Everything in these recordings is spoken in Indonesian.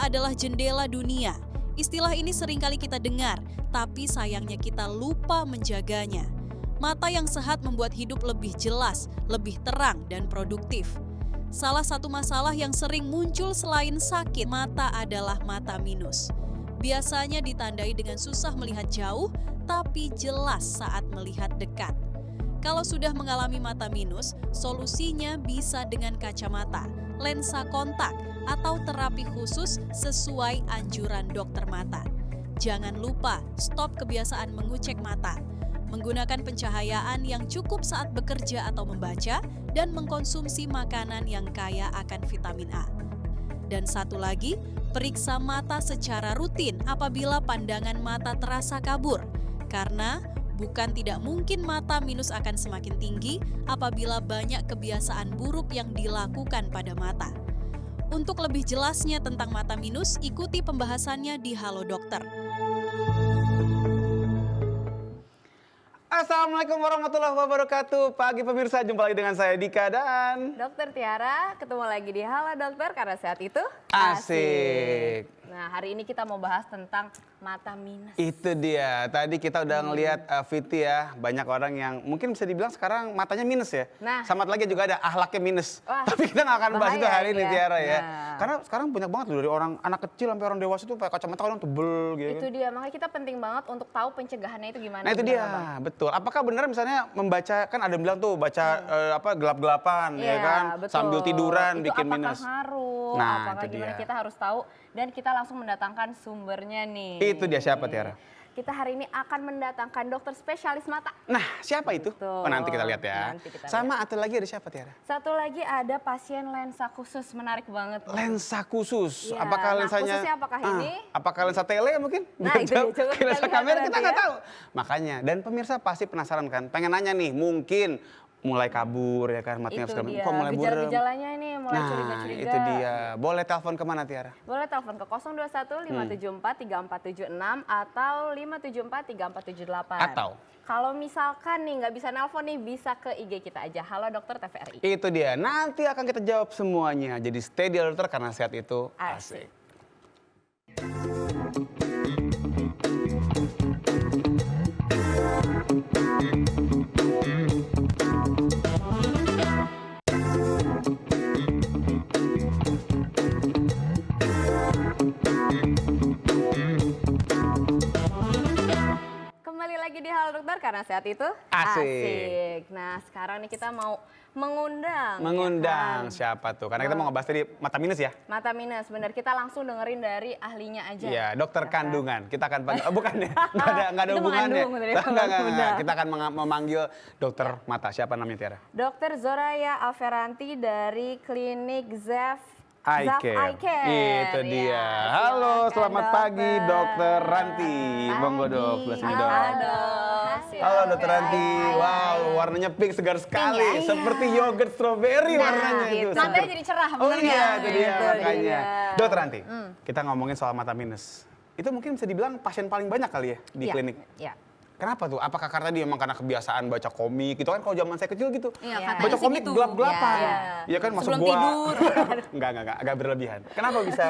adalah jendela dunia. Istilah ini seringkali kita dengar, tapi sayangnya kita lupa menjaganya. Mata yang sehat membuat hidup lebih jelas, lebih terang, dan produktif. Salah satu masalah yang sering muncul selain sakit mata adalah mata minus. Biasanya ditandai dengan susah melihat jauh, tapi jelas saat melihat dekat. Kalau sudah mengalami mata minus, solusinya bisa dengan kacamata, lensa kontak, atau terapi khusus sesuai anjuran dokter mata. Jangan lupa stop kebiasaan mengucek mata, menggunakan pencahayaan yang cukup saat bekerja atau membaca, dan mengkonsumsi makanan yang kaya akan vitamin A. Dan satu lagi, periksa mata secara rutin apabila pandangan mata terasa kabur, karena bukan tidak mungkin mata minus akan semakin tinggi apabila banyak kebiasaan buruk yang dilakukan pada mata. Untuk lebih jelasnya tentang mata minus, ikuti pembahasannya di Halo Dokter. Assalamualaikum warahmatullahi wabarakatuh. Pagi pemirsa, jumpa lagi dengan saya Dika dan Dokter Tiara, ketemu lagi di Halo Dokter karena sehat itu asik. Nah, hari ini kita mau bahas tentang mata minus. Itu dia. Tadi kita udah ngelihat Viti ya, banyak orang yang mungkin bisa dibilang sekarang matanya minus ya. Nah, sama lagi juga ada akhlaknya minus. Wah, tapi kita nggak akan bahas itu hari ini ya. Tiara ya. Nah. Karena sekarang banyak banget loh dari orang anak kecil sampai orang dewasa tuh pakai kacamata kadang tebel gitu. Itu dia, makanya kita penting banget untuk tahu pencegahannya itu gimana. Nah itu dia, betul. Apakah benar misalnya membaca, kan ada yang bilang tuh baca gelap-gelapan ya kan, betul. sambil tiduran itu bikin apakah minus. Ngaruh, Nah, apakah itu gimana dia. kita harus tahu dan kita langsung mendatangkan sumbernya nih. Itu dia, siapa Tiara? Kita hari ini akan mendatangkan dokter spesialis mata. Nah, siapa itu? Betul. Oh, nanti kita lihat ya. Nanti kita Sama atau lagi ada siapa Tiara? Satu lagi ada pasien lensa khusus, menarik banget. Lensa khusus. Iya, Apakah nah, lensanya? khususnya apakah ini? Apakah lensa tele mungkin? Nah, itu dia. Coba kita lensa lihat kamera nanti kita nggak ya. tahu. Makanya, dan pemirsa pasti penasaran kan? Pengen nanya nih, mungkin mulai kabur ya kan, matanya Itu segala dia. Kok mulai burem? Gejala-gejalanya ini mulai Nah, curiga-curiga. itu dia. Boleh telepon kemana Tiara? Boleh telepon ke 021 574 3476 atau 574 3478. Atau? Kalau misalkan nih nggak bisa nelpon nih, bisa ke IG kita aja. Halo Dokter TVRI. Itu dia. Nanti akan kita jawab semuanya. Jadi stay di Halo Dokter karena sehat itu asik. Kembali lagi di Halo Dokter karena sehat itu Asik. Nah, sekarang nih kita mau mengundang. Mengundang ya kan? siapa tuh? Karena kita mau ngebahas tadi mata minus ya. Mata minus, bener. Kita langsung dengerin dari ahlinya aja. Iya, dokter Ya kan? kandungan. Kita akan panggil, bukan ya, nggak ada Itu hubungannya. mengandung dari Enggak. muda. Kita akan memanggil dokter mata. Siapa namanya Tiara? Dokter Zoraya Alferanti dari klinik Zaf Eye Care. Itu dia. Halo, silakan, selamat pagi Dokter Ranti. Monggo dok, belah sini dok. Halo Dokter Ranti. Wow, warnanya pink segar sekali. Pink, ya? Seperti yogurt strawberry warnanya itu. Matanya jadi cerah Oh bener iya, nggak? itu dia Itu makanya. dia. Dokter Ranti, kita ngomongin soal mata minus. Itu mungkin bisa dibilang pasien paling banyak kali ya di Iya, klinik. Iya. Kenapa tuh? Apakah karena dia emang karena kebiasaan baca komik gitu kan? Kalau zaman saya kecil gitu, Iya, Iya. katanya baca sih komik gitu. gelap-gelapan. Iya. Iya kan masuk Sebelum gua. tidur. enggak, agak berlebihan. Kenapa bisa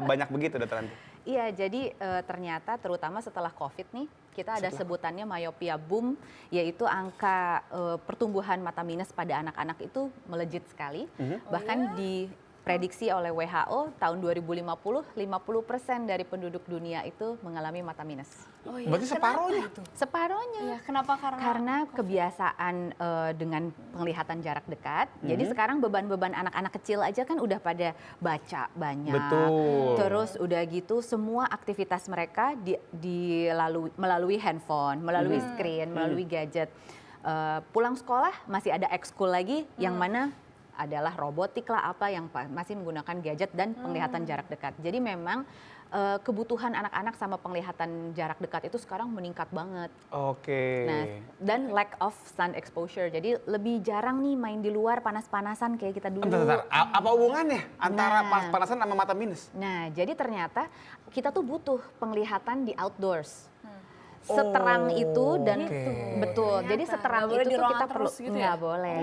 banyak begitu Dokter Ranti? Iya, jadi ternyata terutama setelah COVID nih, kita ada sebutannya myopia boom, yaitu angka pertumbuhan mata minus pada anak-anak itu melejit sekali. Bahkan diprediksi oleh WHO tahun 2050, 50% dari penduduk dunia itu mengalami mata minus. Oh iya. Berarti separohnya. Separohnya. Iya, kenapa? Karena kebiasaan dengan penglihatan jarak dekat. Jadi sekarang beban-beban anak-anak kecil aja kan udah pada baca banyak. Betul. Terus udah gitu semua aktivitas mereka melalui handphone, melalui screen, melalui gadget. Pulang sekolah masih ada ekskul lagi yang mana adalah robotik lah apa yang masih menggunakan gadget dan penglihatan jarak dekat. Jadi memang kebutuhan anak-anak sama penglihatan jarak dekat itu sekarang meningkat banget. Oke. Nah, dan lack of sun exposure. Jadi lebih jarang nih main di luar panas-panasan kayak kita dulu. Bentar. Apa hubungannya antara Nah. panas-panasan sama mata minus? Nah, jadi ternyata kita tuh butuh penglihatan di outdoors. Seterang itu dan Oke. betul. Jadi seterang Nggak boleh itu di tuh ruangan kita perlu terus gitu ya? nggak boleh.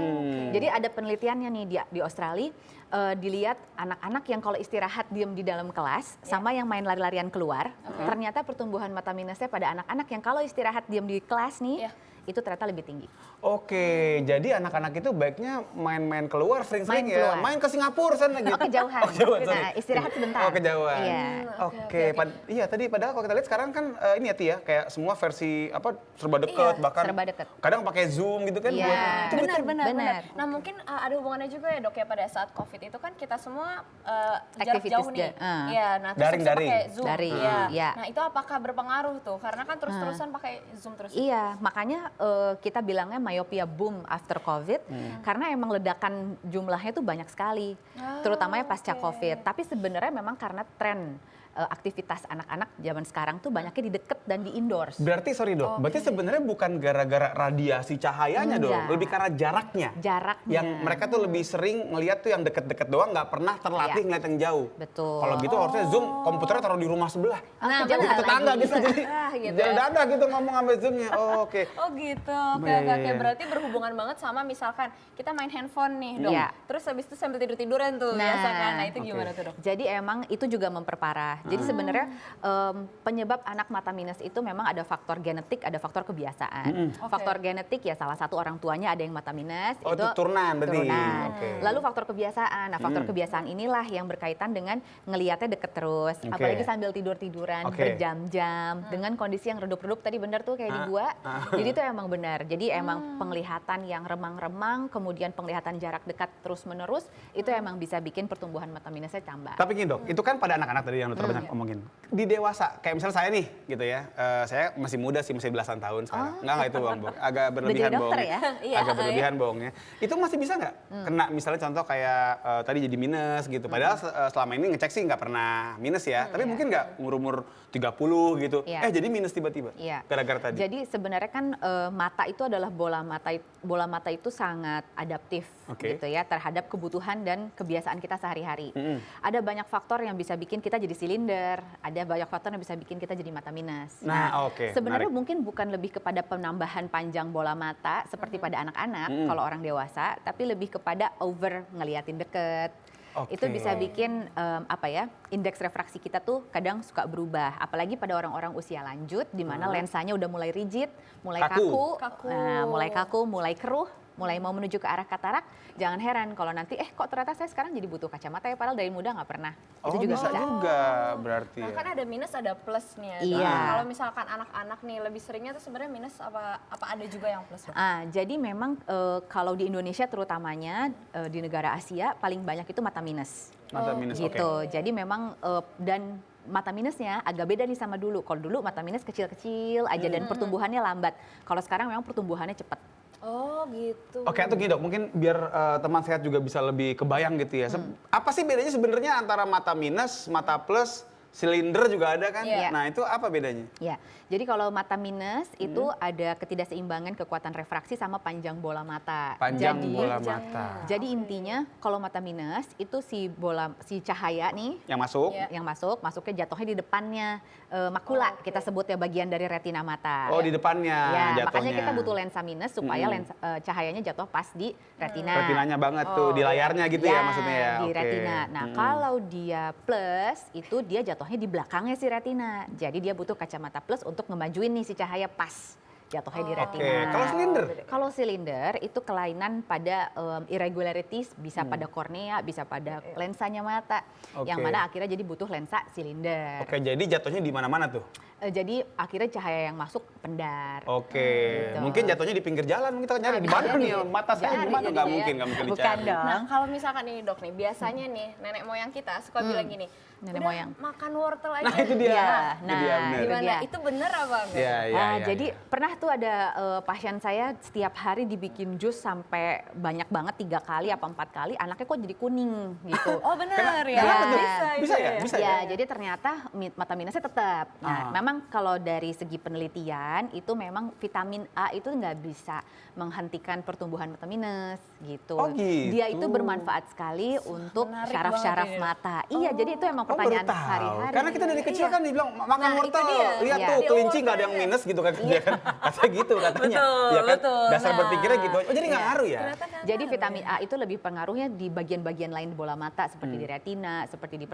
Jadi ada penelitiannya nih di Australia. dilihat anak-anak yang kalau istirahat diem di dalam kelas sama yang main lari-larian keluar, ternyata pertumbuhan mata minusnya pada anak-anak yang kalau istirahat diem di kelas nih itu ternyata lebih tinggi. Oke, jadi anak-anak itu baiknya main-main keluar sering-sering Main ya. keluar. Main ke Singapura sana gitu. Oh, kejauhan. Oh, kejauhan, sorry. Nah, istirahat sebentar. Oh, kejauhan. Iya. Oke, iya tadi padahal kalau kita lihat sekarang kan ini ya Ti ya, kayak semua versi apa serba deket bahkan serba deket. kadang pakai Zoom gitu kan Iya. buat itu betul. Benar. Nah mungkin ada hubungannya juga ya dok ya pada saat COVID itu kan kita semua jarak Activities jauh nih. Iya, nah terus Daring, bisa daring. pakai Zoom. Daring, Iya. iya. Nah itu apakah berpengaruh tuh? Karena kan terus-terusan pakai Zoom terus. Iya, makanya kita bilangnya myopia boom after COVID karena emang ledakan jumlahnya tuh banyak sekali, terutamanya pasca COVID. Tapi sebenarnya memang karena tren aktivitas anak-anak zaman sekarang tuh banyaknya di deket dan di indoors. Berarti sorry dok, berarti sebenarnya bukan gara-gara radiasi cahayanya dong, Enggak. lebih karena jaraknya. Jaraknya. Yang mereka tuh lebih sering ngelihat tuh yang deket-deket doang, nggak pernah terlatih Iya. ngeliat yang jauh. Betul. Kalau gitu harusnya Zoom komputernya taruh di rumah sebelah. Nah, kejauhan Di tetangga lagi. gitu jadi gitu jalan ya. dadah gitu ngomong sama Zoomnya. Oh, oke. Oh gitu, oke, Iya, oke, iya, oke. iya. Berarti berhubungan banget sama misalkan kita main handphone nih dok. Iya. Terus habis itu sambil tidur-tiduran tuh Nah, biasa kan. Nah itu oke. gimana tuh dok? Jadi emang itu juga memperparah. Jadi sebenarnya penyebab anak mata minus itu memang ada faktor genetik, ada faktor kebiasaan. Faktor genetik ya salah satu orang tuanya ada yang mata minus. Oh, itu turunan berarti. turunan. Oke. Lalu faktor kebiasaan. Nah faktor kebiasaan inilah yang berkaitan dengan ngelihatnya deket terus. Oke. Apalagi sambil tidur-tiduran Oke. berjam-jam. Dengan kondisi yang redup-redup tadi benar tuh kayak di gua. Jadi itu emang benar. Jadi emang penglihatan yang remang-remang, kemudian penglihatan jarak dekat terus-menerus, itu emang bisa bikin pertumbuhan mata minusnya tambah. Tapi gini dok, itu kan pada anak-anak tadi yang dokter banyak ngomongin. Di dewasa, kayak misalnya saya nih gitu ya, saya masih muda sih, masih belasan tahun sekarang. Enggak itu bang, agak berlebihan jadi dokter bohongnya. ya? Iya, Agak berlebihan bohongnya. Itu masih bisa nggak kena misalnya contoh kayak tadi jadi minus gitu. Padahal selama ini ngecek sih nggak pernah minus ya. Tapi mungkin nggak umur-umur 30 gitu. Iya. Jadi minus tiba-tiba. Iya. Gara-gara tadi. Jadi sebenarnya kan mata itu adalah bola mata itu sangat adaptif Oke. gitu ya terhadap kebutuhan dan kebiasaan kita sehari-hari. Ada banyak faktor yang bisa bikin kita jadi silinder, ada banyak faktor yang bisa bikin kita jadi mata minus. Nah, oke, sebenarnya menarik. mungkin bukan lebih kepada penambahan panjang bola mata seperti pada anak-anak kalau orang dewasa, tapi lebih kepada over ngeliatin deket. Oke. Itu bisa bikin indeks refraksi kita tuh kadang suka berubah, apalagi pada orang-orang usia lanjut di mana lensanya udah mulai rigid, mulai Kaku. kaku. Nah, mulai kaku, mulai keruh, mulai mau menuju ke arah katarak. Jangan heran kalau nanti kok ternyata saya sekarang jadi butuh kacamata ya, padahal dari muda nggak pernah. Oh, Itu juga bisa juga berarti Nah ya. kan ada minus ada plus nih ya. Dok. Iya. Nah, kalau misalkan anak-anak nih lebih seringnya tuh sebenarnya minus apa ada juga yang plus dok? Jadi memang kalau di Indonesia terutamanya di negara Asia paling banyak itu mata minus. Mata minus, oke. Gitu. Jadi memang dan mata minusnya agak beda nih sama dulu. Kalau dulu mata minus kecil-kecil aja dan pertumbuhannya lambat. Kalau sekarang memang pertumbuhannya cepat. Oh gitu. Oke, itu gini dok, mungkin biar teman sehat juga bisa lebih kebayang gitu ya. Apa sih bedanya sebenarnya antara mata minus, mata plus, silinder juga ada kan? Iya. Nah itu apa bedanya? Ya, jadi kalau mata minus itu ada ketidakseimbangan kekuatan refraksi sama panjang bola mata. Panjang Jadi- bola mata. Jadi intinya kalau mata minus itu si cahaya nih Yang masuk? Iya. yang masuknya jatuhnya di depannya makula, kita sebut ya bagian dari retina mata. Oh di depannya Ya, jatuhnya. makanya kita butuh lensa minus supaya cahayanya jatuh pas di retina. Retinanya banget tuh, di layarnya gitu ya maksudnya ya? Di Oke. retina. Nah, kalau dia plus itu dia jatuhnya di belakangnya si retina. Jadi dia butuh kacamata plus untuk ngemajuin nih si cahaya pas jatuhnya di retina. Oke, kalau silinder? Kalau silinder itu kelainan pada irregularities, bisa pada kornea, bisa pada lensanya mata. Oke. Yang mana akhirnya jadi butuh lensa silinder. Oke, jadi jatuhnya di mana-mana tuh? Jadi akhirnya cahaya yang masuk pendar. Oke, Gitu. mungkin jatuhnya di pinggir jalan, kita nyari di mana nih mata saya di mana? Nggak mungkin Bukan dicari. dong. Nah kalau misalkan ini dok nih, biasanya nih nenek moyang kita suka bilang gini, Nenek "Udah, moyang. makan wortel aja. Nah itu dia, Iya, itu nah, dia bener. itu Gimana? dia. Itu bener apa enggak? Iya, iya, Nah, iya, jadi iya. pernah tuh ada pasien saya setiap hari dibikin jus sampai banyak banget 3 kali apa 4 kali, anaknya kok jadi kuning gitu. Oh bener Kenapa- ya? kenapa tuh? Bisa, Bisa ya? Bisa Ya, jadi ternyata mata minusnya tetap. Nah, Ah. memang kalau dari segi penelitian itu memang vitamin A itu nggak bisa menghentikan pertumbuhan mata minus gitu. Oh, gitu. Dia itu bermanfaat sekali untuk Menarik syaraf-syaraf banget ya. mata. Iya, jadi itu emang Oh pertanyaan tahu? sehari-hari. Karena kita dari kecil kan dibilang makan Nah, itu wortel. dia. Lihat Iya. tuh Di kelinci nggak ada yang wortelnya. minus gitu kan dia kan. Katanya gitu katanya. Betul, Ya kan? betul. Dasar Nah. berpikirnya gitu. Oh jadi nggak Iya. ngaruh ya? Ternyata nggak Jadi ngaruh vitamin ya. A itu lebih pengaruhnya di bagian-bagian lain di bola mata seperti di retina, seperti di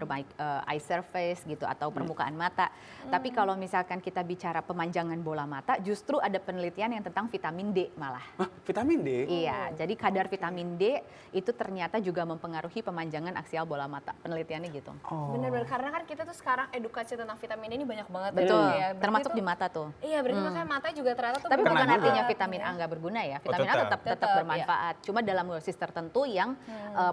eye surface gitu atau permukaan mata. Tapi kalau misalkan kita bicara pemanjangan bola mata, justru ada penelitian yang tentang vitamin D malah. Hah, vitamin D? Iya, jadi kadar vitamin D itu ternyata juga mempengaruhi pemanjangan aksial bola mata. Penelitiannya gitu. Oh. Bener-bener, karena kan kita tuh sekarang edukasi tentang vitamin D ini banyak banget. Betul, ya. Berarti termasuk tuh- di mata tuh. Iya, berarti makanya mata juga ternyata tuh Tapi Kena bukan juga. artinya vitamin A nggak berguna ya. Vitamin A tetap. tetap Tetap, bermanfaat. Cuma dalam dosis tertentu yang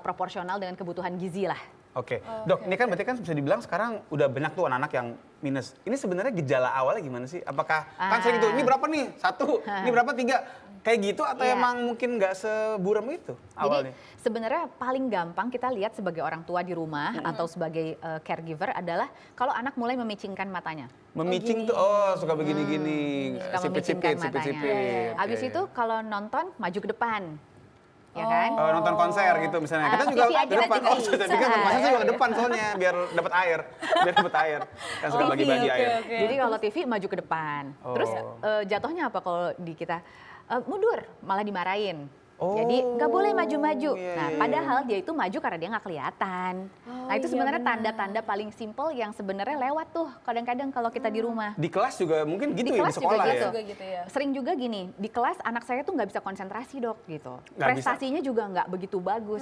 proporsional dengan kebutuhan gizi lah. Oke, Dok, ini kan berarti kan bisa dibilang sekarang udah banyak tuh anak-anak yang minus. Ini sebenarnya gejala awalnya gimana sih? Apakah kan sering tuh, ini berapa nih? 1, ini berapa 3? Kayak gitu atau Iya. emang mungkin nggak seburam itu awalnya? Jadi sebenarnya paling gampang kita lihat sebagai orang tua di rumah atau sebagai caregiver adalah kalau anak mulai memicingkan matanya. Memicing tuh, oh suka begini-gini, Suka sipit-sipit, memicingkan matanya. sipit-sipit. Habis Oke. itu kalau nonton maju ke depan. Ya kan? Oh, nonton konser gitu misalnya. Kita juga TV aja di depan. TV. Oh, saya pikir nonton konser juga ke depan soalnya biar dapat air. Biar dapat air. Kan suka bagi-bagi air. Jadi kalau TV maju ke depan. Terus jatuhnya apa kalau di kita mundur, malah dimarahin. Oh, Jadi nggak boleh maju-maju. iya, Nah, iya, padahal dia itu maju karena dia nggak kelihatan. Nah, itu iya sebenarnya benar. tanda-tanda paling simpel yang sebenarnya lewat tuh kadang-kadang kalau kita di rumah. Di kelas juga mungkin gitu Di ya, di kelas juga sekolah gitu. ya? juga gitu ya. Sering juga gini, di kelas anak saya tuh nggak bisa konsentrasi dok gitu. Nggak bisa? Prestasinya juga nggak begitu bagus.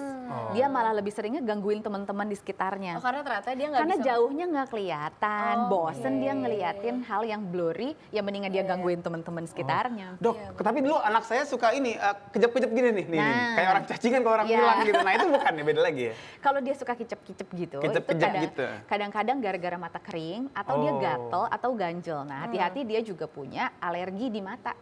Dia malah lebih seringnya gangguin teman-teman di sekitarnya. Oh, karena ternyata dia nggak Karena bisa. jauhnya nggak kelihatan, Oh, bosen dia iya, ngeliatin hal yang blurry, ya mendingan dia gangguin teman-teman sekitarnya. Dok, tapi dulu anak saya suka ini, kejep-kejep gini nih. Nih. Nah. Kayak orang cacingan kalau orang Iya. bilang gitu. Nah itu bukan ya, beda lagi ya? Kalau dia suka kicep-kicep gitu, Kicep-kicep gitu. kadang-kadang gara-gara mata kering atau dia Oh. gatel atau ganjel. Nah, hati-hati dia juga punya alergi di mata.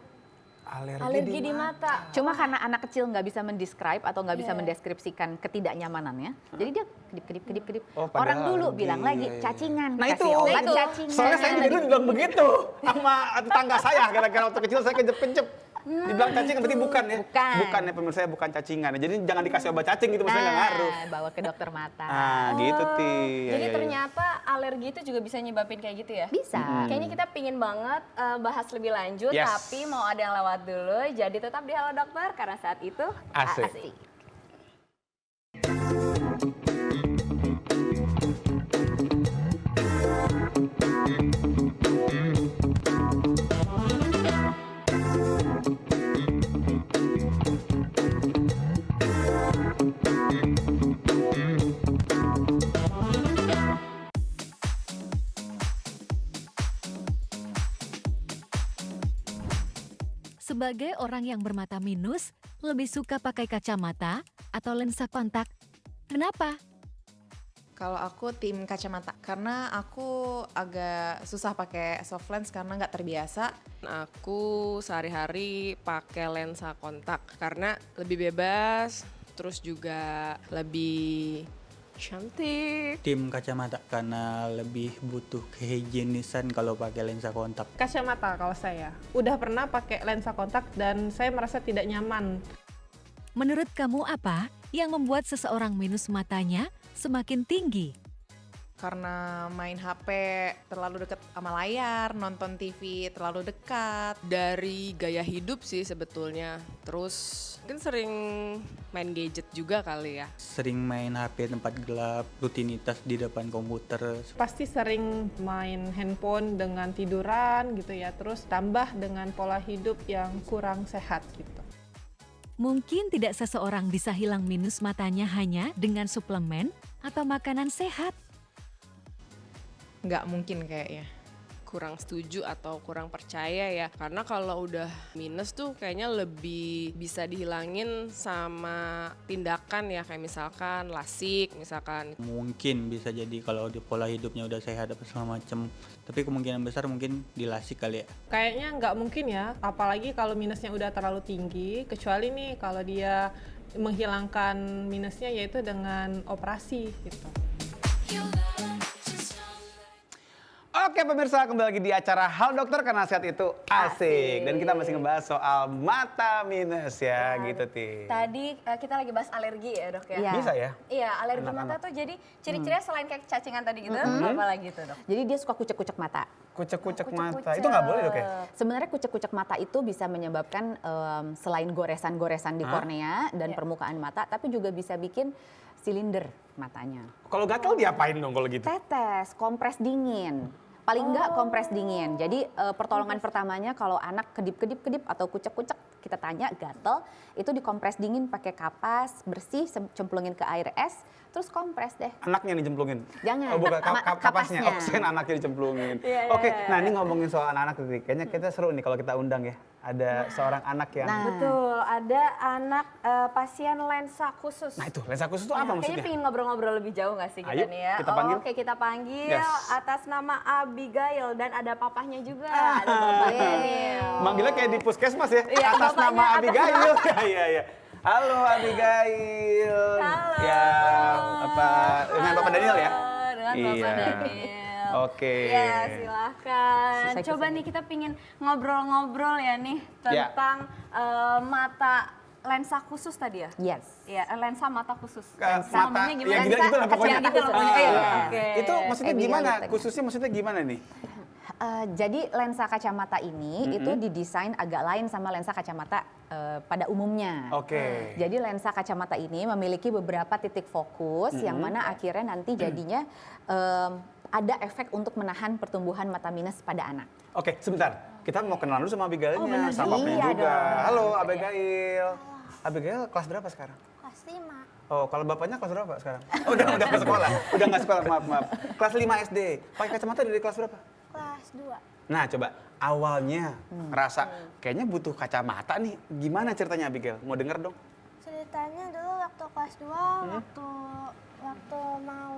Alergi di mata. Cuma karena anak kecil nggak bisa mendescribe atau nggak bisa mendeskripsikan ketidaknyamanannya, jadi dia kedip-kedip. Oh, padahal Orang dulu alergi, bilang lagi iya, iya. cacingan, Nah kasih itu, obat itu. cacingan. Soalnya saya juga dulu dibilang begitu sama tetangga saya. Gara-gara waktu kecil saya kejep-kejep. Dibilang cacingan, berarti bukan ya? Bukan. Ya, pemirsa saya bukan cacingan. Jadi jangan dikasih obat cacing gitu, maksudnya nggak ngaruh. Bawa ke dokter mata. Ah, gitu, Ti. Ya, Jadi ya, ya. ternyata alergi itu juga bisa nyebabin kayak gitu ya? Bisa. Kayaknya kita pingin banget bahas lebih lanjut, Yes. tapi mau ada yang lewat dulu. Jadi tetap di Halo Dokter, karena saat itu Asik. Sebagai orang yang bermata minus, lebih suka pakai kacamata atau lensa kontak. Kenapa? Kalau aku tim kacamata, karena aku agak susah pakai soft lens karena nggak terbiasa. Aku sehari-hari pakai lensa kontak karena lebih bebas, terus juga lebih cantik. Tim kacamata karena lebih butuh kehigienisan kalau pakai lensa kontak. Kacamata kalau saya. Udah pernah pakai lensa kontak dan saya merasa tidak nyaman. Menurut kamu apa yang membuat seseorang minus matanya semakin tinggi? Karena main HP terlalu dekat sama layar, nonton TV terlalu dekat. Dari gaya hidup sih sebetulnya. Terus mungkin sering main gadget juga kali ya. Sering main HP tempat gelap, rutinitas di depan komputer. Pasti sering main handphone dengan tiduran gitu ya. Terus tambah dengan pola hidup yang kurang sehat gitu. Mungkin tidak seseorang bisa hilang minus matanya hanya dengan suplemen atau makanan sehat. Nggak mungkin kayaknya. Kurang setuju atau kurang percaya ya. Karena kalau udah minus tuh kayaknya lebih bisa dihilangin sama tindakan ya. Kayak misalkan lasik, misalkan. Mungkin bisa jadi kalau di pola hidupnya udah sehat apa segala macem. Tapi kemungkinan besar mungkin dilasik kali ya. Kayaknya nggak mungkin ya, apalagi kalau minusnya udah terlalu tinggi. Kecuali nih kalau dia menghilangkan minusnya yaitu dengan operasi gitu. Oke pemirsa, kembali lagi di acara Hal Dokter karena sehat itu asik. Dan kita masih ngebahas soal mata minus ya gitu Ti. Tadi kita lagi bahas alergi ya dok ya? Iya. Bisa ya? Iya, alergi Anak-anak. mata tuh jadi ciri-cirinya selain kayak cacingan tadi gitu, apa lagi tuh dok? Jadi dia suka kucek-kucek mata. Kucek-kucek mata, Kucek-kucek. itu nggak boleh dok ya? Sebenarnya kucek-kucek mata itu bisa menyebabkan selain goresan-goresan di kornea dan permukaan mata, tapi juga bisa bikin silinder matanya. Kalau gatel diapain dong kalau gitu? Tetes, kompres dingin. Paling enggak kompres dingin. Jadi pertolongan pertamanya kalau anak kedip-kedip atau kucek-kucek, kita tanya gatel, itu dikompres dingin pakai kapas bersih, cemplungin ke air es, terus kompres deh. Anaknya dicemplungin? Jangan, Oh bukan, kapasnya. kapasnya. Oh saya anaknya dicemplungin. Iya, Oke, iya, nah ini ngomongin soal anak-anak nih. Kayaknya kita seru nih kalau kita undang ya. Ada seorang anak yang... Nah. Betul, ada anak pasien lensa khusus. Nah itu, lensa khusus itu apa Kayaknya maksudnya? pengen ngobrol-ngobrol lebih jauh nggak sih kita Ayo, nih ya? kita panggil. Oke, kita panggil Yes. atas nama Abigail dan ada papahnya juga. Ada bapaknya nih. Manggilnya kayak di puskesmas ya, Iya, atas bapaknya nama atas Abigail. Iya. Halo Abigail. Halo. Ya, apa dengan Bapak Daniel ya? Dengan Bapak Iya. Daniel. Oke. Ya, silahkan. Selesai, Coba selesai. nih kita pingin ngobrol-ngobrol ya nih Ya. tentang mata lensa khusus tadi ya? Yes. Ya, lensa mata khusus. Mata, Ngomongnya ya gitu lah pokoknya. Ya gitu lah pokoknya. Iya, oke. Itu maksudnya Abigail gimana? tadi. Khususnya maksudnya gimana nih? Jadi lensa kacamata ini itu didesain agak lain sama lensa kacamata pada umumnya. Oke. Jadi lensa kacamata ini memiliki beberapa titik fokus yang mana akhirnya nanti jadinya ada efek untuk menahan pertumbuhan mata minus pada anak. Oke, sebentar. Kita mau kenalan dulu sama Abigailnya, Oh, benar sama juga. Papanya Iya juga. dong. Halo Abigail. Abigail kelas berapa sekarang? Kelas 5, Oh, kalau bapaknya kelas berapa sekarang? Oh, udah ke sekolah. Udah nggak sekolah, maaf. Kelas 5 SD. Pakai kacamata dari kelas berapa? kelas 2. Nah, coba awalnya ngerasa kayaknya butuh kacamata nih. Gimana ceritanya Abigail? Mau denger dong? Ceritanya dulu waktu kelas 2, waktu mau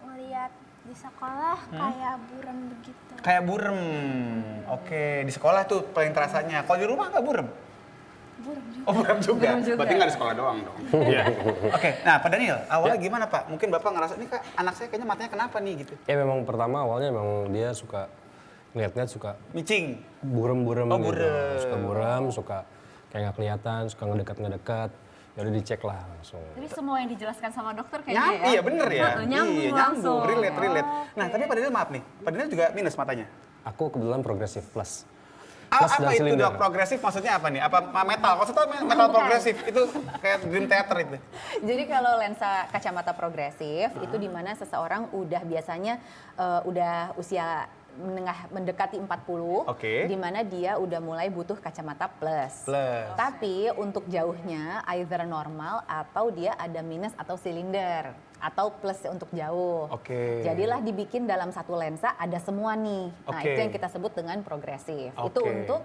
ngeliat di sekolah kayak buram begitu. Kayak burem. Oke, di sekolah tuh paling terasanya. Kalau di rumah nggak burem? Buram juga. Oh, burem juga. Burem juga. Berarti nggak di sekolah doang dong. Iya. Oke, nah Pak Daniel, awalnya gimana Pak? Mungkin Bapak ngerasa, nih Kak, anak saya kayaknya matanya kenapa nih gitu? Ya memang pertama awalnya memang dia suka ngeliat-ngeliat suka Micing. burem-burem Oh, gitu. burem. Suka burem, suka kayak nggak kelihatan, suka ngedekat-ngedekat. Ya udah dicek lah langsung. Jadi semua yang dijelaskan sama dokter kayaknya ya? Iya bener ya. Nyambung Iya, langsung. relate. Nah, tapi Pak Daniel maaf nih. Pak Daniel juga minus matanya. Aku kebetulan progresif plus. Plus Apa dan itu silinder. dok? Progresif maksudnya apa nih? Apa metal? Kalau saya tahu metal progresif itu kayak Dream Theater itu. Jadi kalau lensa kacamata progresif itu di mana seseorang udah biasanya udah usia menengah mendekati 40, Oke. di mana dia udah mulai butuh kacamata plus. Tapi untuk jauhnya either normal atau dia ada minus atau silinder atau plus untuk jauh. Oke. Jadilah dibikin dalam satu lensa ada semua nih. Nah, Oke. itu yang kita sebut dengan progresif. Oke. Itu untuk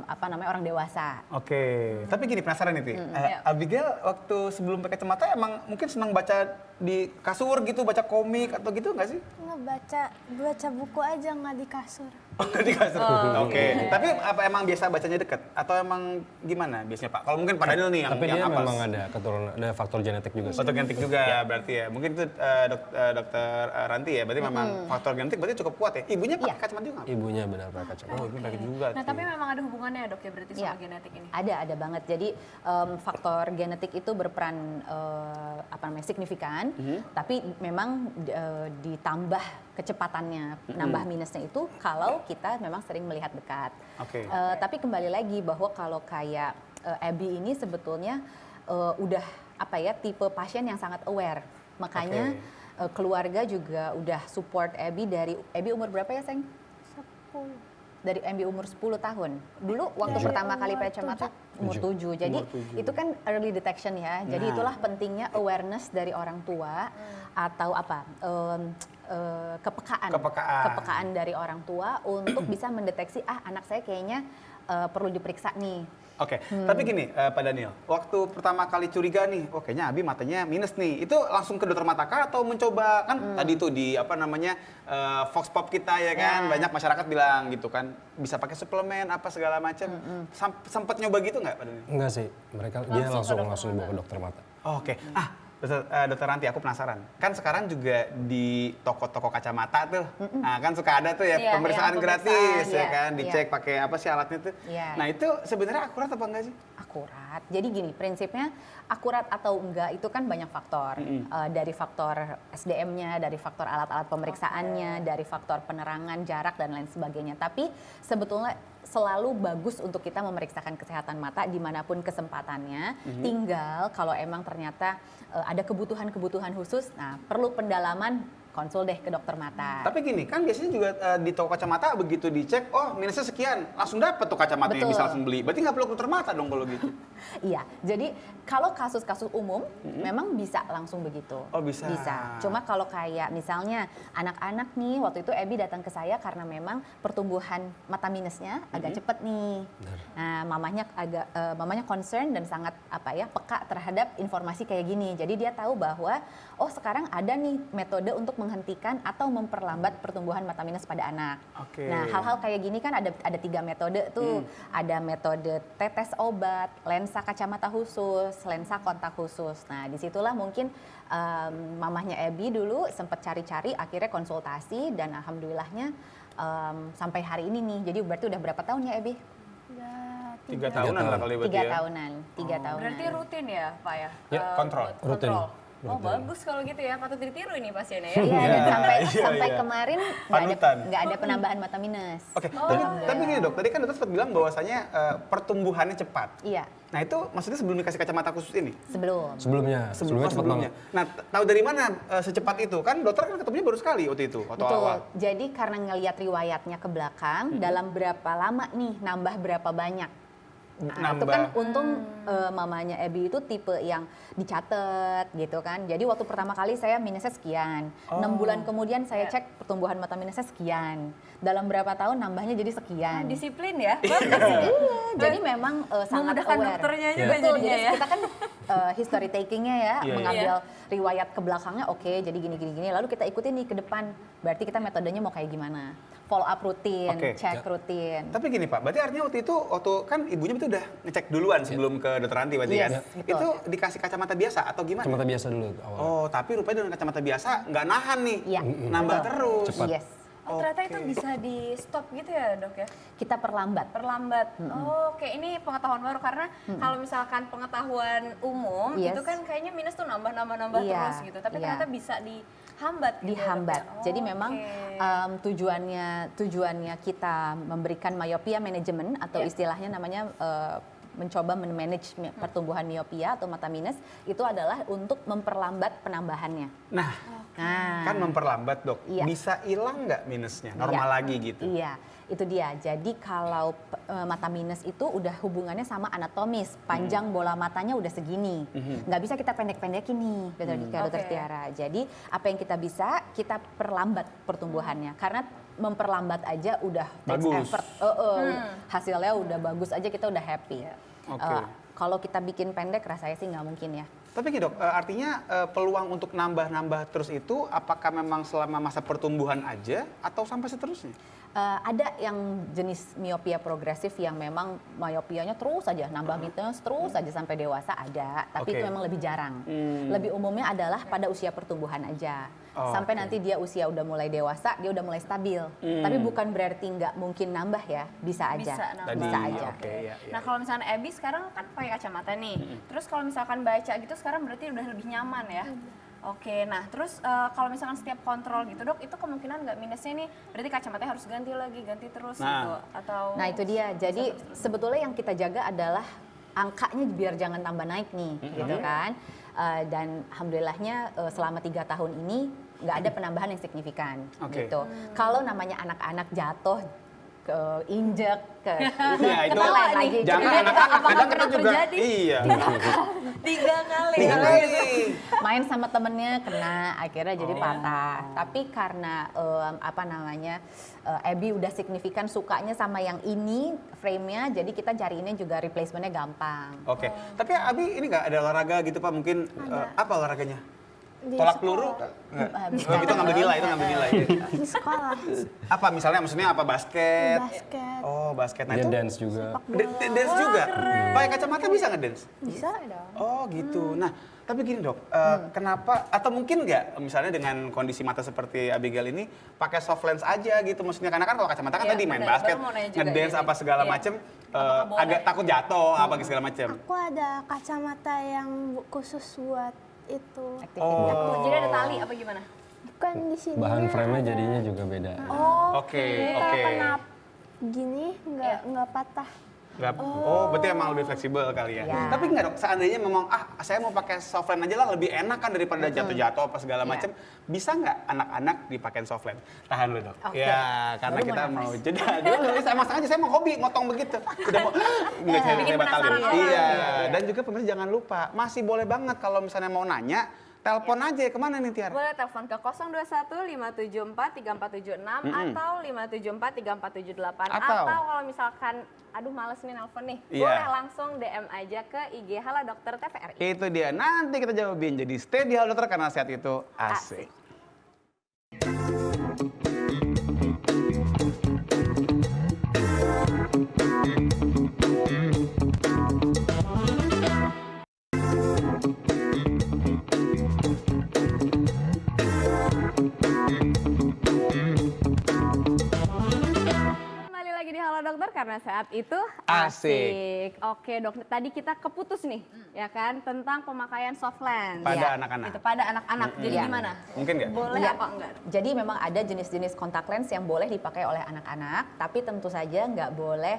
apa namanya orang dewasa. Oke, tapi gini penasaran nih, Ti. Abigail waktu sebelum pakai kacamata emang mungkin senang baca di kasur gitu, baca komik atau gitu nggak sih? Baca buku aja nggak di kasur. Oh, di kasur. Oke. Tapi apa emang biasa bacanya dekat atau emang gimana biasanya Pak? Kalau mungkin Pak Daniel nih yang Tapi dia apes. memang ada keturunan, ada faktor genetik juga sih. Faktor genetik juga berarti ya. Mungkin itu dokter Ranti ya. Berarti memang faktor genetik berarti cukup kuat ya. Ibunya pakai kacamata juga nggak? Ibunya benar pakai kacamata. Oh, ibu pakai juga. Nah, tapi memang ada hubungannya ya dok ya berarti sama Iya. genetik ini? Ada banget. Jadi faktor genetik itu berperan signifikan, tapi memang ditambah kecepatannya, nambah minusnya itu kalau kita memang sering melihat dekat. Oke. Tapi kembali lagi bahwa kalau kayak Abby ini sebetulnya udah tipe pasien yang sangat aware. Makanya keluarga juga udah support Abby dari Abby umur berapa ya, Seng? 10. Dari MB umur 10 tahun. Dulu waktu Dari pertama kali umur pakai kacamata umur 7. Jadi itu kan early detection ya. Jadi Nah. itulah pentingnya awareness dari orang tua atau kepekaan dari orang tua untuk bisa mendeteksi anak saya kayaknya perlu diperiksa nih. Oke, tapi gini Pak Daniel, waktu pertama kali curiga nih, oh kayaknya Abi matanya minus nih, itu langsung ke dokter mata kah atau mencoba kan tadi tuh di Vox Pop kita ya kan, banyak masyarakat bilang gitu kan, bisa pakai suplemen apa segala macam, sempet nyoba gitu nggak Pak Daniel? Enggak sih, dia langsung dibawa ke dokter mata. Oke, Dokter Ranti, aku penasaran. Kan sekarang juga di toko-toko kacamata tuh, nah kan suka ada tuh ya Iya, pemeriksaan yang gratis pemeriksaan, ya iya. kan, dicek pakai apa sih alatnya tuh. Iya. Nah itu sebenarnya akurat apa enggak sih? Akurat. Jadi gini, prinsipnya akurat atau enggak itu kan banyak faktor. Dari faktor SDM-nya, dari faktor alat-alat pemeriksaannya, dari faktor penerangan, jarak dan lain sebagainya. Tapi sebetulnya selalu bagus untuk kita memeriksakan kesehatan mata dimanapun kesempatannya. Tinggal kalau emang ternyata ada kebutuhan-kebutuhan khusus, nah perlu pendalaman, konsul deh ke dokter mata. Tapi gini, kan biasanya juga di toko kacamata begitu dicek, oh minusnya sekian, langsung dapet tuh kacamata yang bisa langsung beli. Berarti nggak perlu ke dokter mata dong kalau gitu. Iya, jadi kalau kasus-kasus umum memang bisa langsung begitu. Oh bisa. Bisa. Cuma kalau kayak misalnya anak-anak nih, waktu itu Ebi datang ke saya karena memang pertumbuhan mata minusnya agak cepet nih. Nah, mamanya concern dan sangat peka terhadap informasi kayak gini. Jadi dia tahu bahwa oh sekarang ada nih metode untuk menghentikan atau memperlambat pertumbuhan mata minus pada anak. Oke. Nah, hal-hal kayak gini kan ada 3 metode tuh. Ada metode tetes obat, lensa kacamata khusus, lensa kontak khusus. Nah, disitulah mungkin mamahnya Ebi dulu sempat cari-cari, akhirnya konsultasi dan alhamdulillahnya sampai hari ini nih. Jadi berarti udah berapa tahun ya Ebi? Tiga tahunan lah kali berarti 3 ya. tahunan, 3 tahunan. Berarti rutin ya Pak ya? Ya, Kontrol. rutin. Oh bagus kalau gitu ya, patut ditiru ini pasiennya ya. Iya, dan sampai iya. kemarin Panutan. nggak ada penambahan mata minus. Oke, tapi gini dok, tadi kan dokter sempat bilang bahwasanya pertumbuhannya cepat. Iya, Nah itu maksudnya sebelum dikasih kacamata khusus ini? Sebelumnya cepat Sebelumnya. Nah tahu dari mana secepat itu? Kan dokter kan ketemunya baru sekali waktu itu, waktu betul. awal. Jadi karena ngelihat riwayatnya ke belakang, dalam berapa lama nih nambah berapa banyak. Nah, itu kan untung mamanya Ebi itu tipe yang dicatat gitu kan. Jadi waktu pertama kali saya minusnya sekian. 6 bulan kemudian saya cek pertumbuhan mata minusnya sekian. Dalam berapa tahun nambahnya jadi sekian. Disiplin ya. Iya, jadi memang sangat memudahkan aware. dokternya juga Betul, jadinya jadi ya. kita kan history takingnya ya, Iya, mengambil riwayat ke belakangnya oke, jadi gini. Lalu kita ikutin nih ke depan. Berarti kita metodenya mau kayak gimana? Follow up rutin, cek rutin. Tapi gini Pak, berarti artinya waktu itu, kan ibunya itu udah ngecek duluan sebelum ke dokter Ranti berarti kan? betul. Itu dikasih kacamata biasa atau gimana? Kacamata biasa dulu awalnya. Oh, tapi rupanya dengan kacamata biasa nggak nahan nih, Iya, nambah betul. terus. Cepat. Yes, Oh ternyata itu bisa di stop gitu ya dok ya? kita perlambat. Perlambat. Oh, oke ini pengetahuan baru karena kalau misalkan pengetahuan umum Yes. itu kan kayaknya minus tuh nambah Iya, terus gitu. Tapi iya. ternyata bisa dihambat. Gitu, Dihambat. ya, Dok, ya? Jadi memang Oke. tujuannya kita memberikan myopia management atau istilahnya namanya mencoba memanage pertumbuhan miopia atau mata minus itu adalah untuk memperlambat penambahannya. Nah, kan memperlambat dok, Iya. bisa hilang nggak minusnya? Normal Iya. lagi gitu? Iya, itu dia. Jadi kalau mata minus itu udah hubungannya sama anatomis, panjang bola matanya udah segini. Nggak bisa kita pendek-pendekin nih, dokter Tiara. Jadi apa yang kita bisa, kita perlambat pertumbuhannya. Karena memperlambat aja udah takes Bagus. effort. Hasilnya udah bagus aja, kita udah happy. Oke. Kalau kita bikin pendek, rasanya sih nggak mungkin ya. Tapi gini dok, artinya peluang untuk nambah-nambah terus itu apakah memang selama masa pertumbuhan aja atau sampai seterusnya? Ada yang jenis miopia progresif yang memang miopianya terus saja nambah minus terus saja sampai dewasa ada, tapi itu memang lebih jarang. Lebih umumnya adalah pada usia pertumbuhan aja. Sampai nanti dia usia udah mulai dewasa, dia udah mulai stabil. Tapi bukan berarti nggak mungkin nambah ya, bisa aja. Bisa aja. Nah kalau misalnya Ebi sekarang kan pakai kacamata nih, terus kalau misalkan baca gitu sekarang berarti udah lebih nyaman ya. Oke, nah terus kalau misalkan setiap kontrol gitu dok, itu kemungkinan nggak minusnya nih, berarti kacamatanya harus ganti terus gitu, atau? Nah itu dia, jadi sebetulnya yang kita jaga adalah angkanya biar jangan tambah naik nih, gitu kan. Dan alhamdulillahnya selama 3 tahun ini nggak ada penambahan yang signifikan, gitu. Kalau namanya anak-anak jatuh, injek, itu Ya, itu lain lagi. jangan anak-anak, kadang kita juga, iya. 3 kali. Main sama temennya kena, akhirnya jadi patah. Tapi karena Ebi udah signifikan sukanya sama yang ini frame-nya, jadi kita cariinnya juga replacement-nya gampang. Oke, tapi Abi ini nggak ada olahraga gitu Pak? Mungkin apa olahraganya? Di Tolak sekolah. peluru? Itu ngambil nilai, itu ngambil nilai. Di sekolah. Apa misalnya, maksudnya apa, basket? Basket. Oh, basket. Nah Dia itu dance juga. dance juga? Pakai kacamata bisa ngedance? Bisa. Oh gitu. Nah, tapi gini dok, kenapa, atau mungkin nggak misalnya dengan kondisi mata seperti Abigail ini, pakai soft lens aja gitu maksudnya? Karena kan kalau kacamata kan Iya, tadi main benar. basket, Baru mau nanya juga ngedance ini. apa segala Iya. macem, Apakah boleh? agak takut jatuh, apa segala macem. Aku ada kacamata yang khusus buat itu. Oh. Jadi ada tali apa gimana? Bukan di sini. Bahan frame-nya jadinya juga beda. Oke, Jadi oke. kalau kena gini nggak patah. Berarti emang lebih fleksibel kali ya. Ya. Tapi nggak dok, seandainya memang saya mau pakai soft lens aja lah, lebih enak kan daripada jatuh-jatuh apa segala Iya. macam. Bisa nggak anak-anak dipakein soft lens? Tahan dulu dok. Oke. Ya, karena Baru kita mau mau jeda dulu. Sama aja saya mau hobi motong begitu. Udah mau nggak saya Bikin batalin. penasaran orang. Iya. Iya. Dan juga pemirsa jangan lupa, masih boleh banget kalau misalnya mau nanya, telepon aja kemana nih Tiara? Boleh telepon ke 021 574 3476 atau 574 3478 Atau? atau kalau misalkan aduh males nih nelpon nih, Iya. boleh langsung DM aja ke IG Halo Dokter TVRI. Itu dia. Nanti kita jawabin. Jadi stay di Halo Dokter karena sehat itu asik. Kembali lagi di Halo Dokter karena saat itu Asik. Oke dok, tadi kita keputus nih, ya kan, tentang pemakaian soft lens. Pada Iya. anak-anak. Itu pada anak-anak. Jadi Iya. gimana? Mungkin nggak? Boleh Iya. apa enggak? Jadi memang ada jenis-jenis kontak lens yang boleh dipakai oleh anak-anak, tapi tentu saja nggak boleh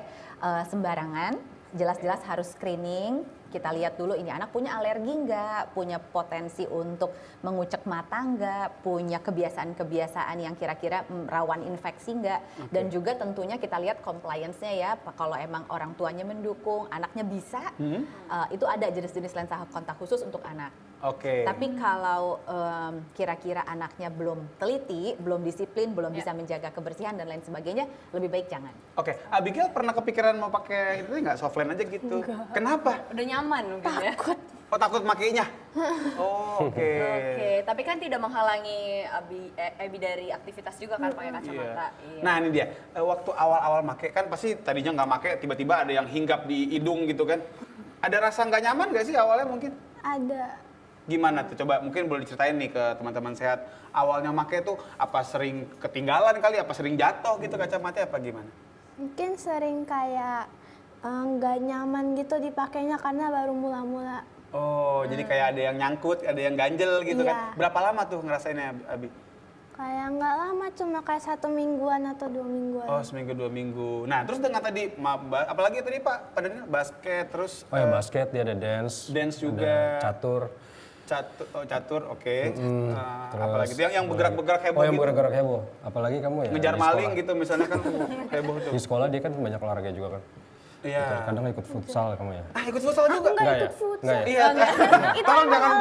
sembarangan. Jelas-jelas harus screening. Kita lihat dulu ini anak punya alergi nggak, punya potensi untuk mengucek mata nggak, punya kebiasaan-kebiasaan yang kira-kira rawan infeksi nggak, dan juga tentunya kita lihat compliance-nya ya. Kalau emang orang tuanya mendukung, anaknya bisa, itu ada jenis-jenis lensa kontak khusus untuk anak. Oke. Tapi kalau kira-kira anaknya belum teliti, belum disiplin, belum bisa menjaga kebersihan dan lain sebagainya, lebih baik jangan. Oke, Abigail pernah kepikiran mau pakai itu nggak, soft lens aja gitu? Kenapa? Udah nyaman mungkin ya. Oh, takut makainya? Oh, oke. Oke, tapi kan tidak menghalangi Abi dari aktivitas juga kan pakai kacamata. Iya. Nah ini dia, waktu awal-awal make kan pasti tadinya nggak make, tiba-tiba ada yang hinggap di hidung gitu kan. Ada rasa nggak nyaman nggak sih awalnya mungkin? Ada. Gimana tuh? Coba mungkin boleh diceritain nih ke teman-teman sehat. Awalnya make tuh apa sering ketinggalan kali, apa sering jatuh gitu kacamata apa gimana? Mungkin sering kayak nggak nyaman gitu dipakainya karena baru mula-mula. Oh, jadi kayak ada yang nyangkut, ada yang ganjel gitu Iya. kan. Berapa lama tuh ngerasainnya, Abi? Kayak nggak lama, cuma kayak 1 mingguan atau 2 mingguan. Oh, seminggu 2 minggu. Nah, terus dengan tadi, apalagi tadi Pak, padanya basket, terus Oh ya basket, dia ada dance. dance juga. Ada catur. Catur, oke. Terus Apalagi itu yang bergerak-bergerak heboh Oh yang gitu. bergerak heboh. Apalagi kamu ya. Ngejar di maling sekolah. gitu misalnya kan heboh tuh. Di sekolah dia kan banyak olahraga juga kan. Iya. Kadang ikut futsal kamu ya. Ah, ikut futsal juga? Enggak ya? Enggak ya? Iya. Tolong jangan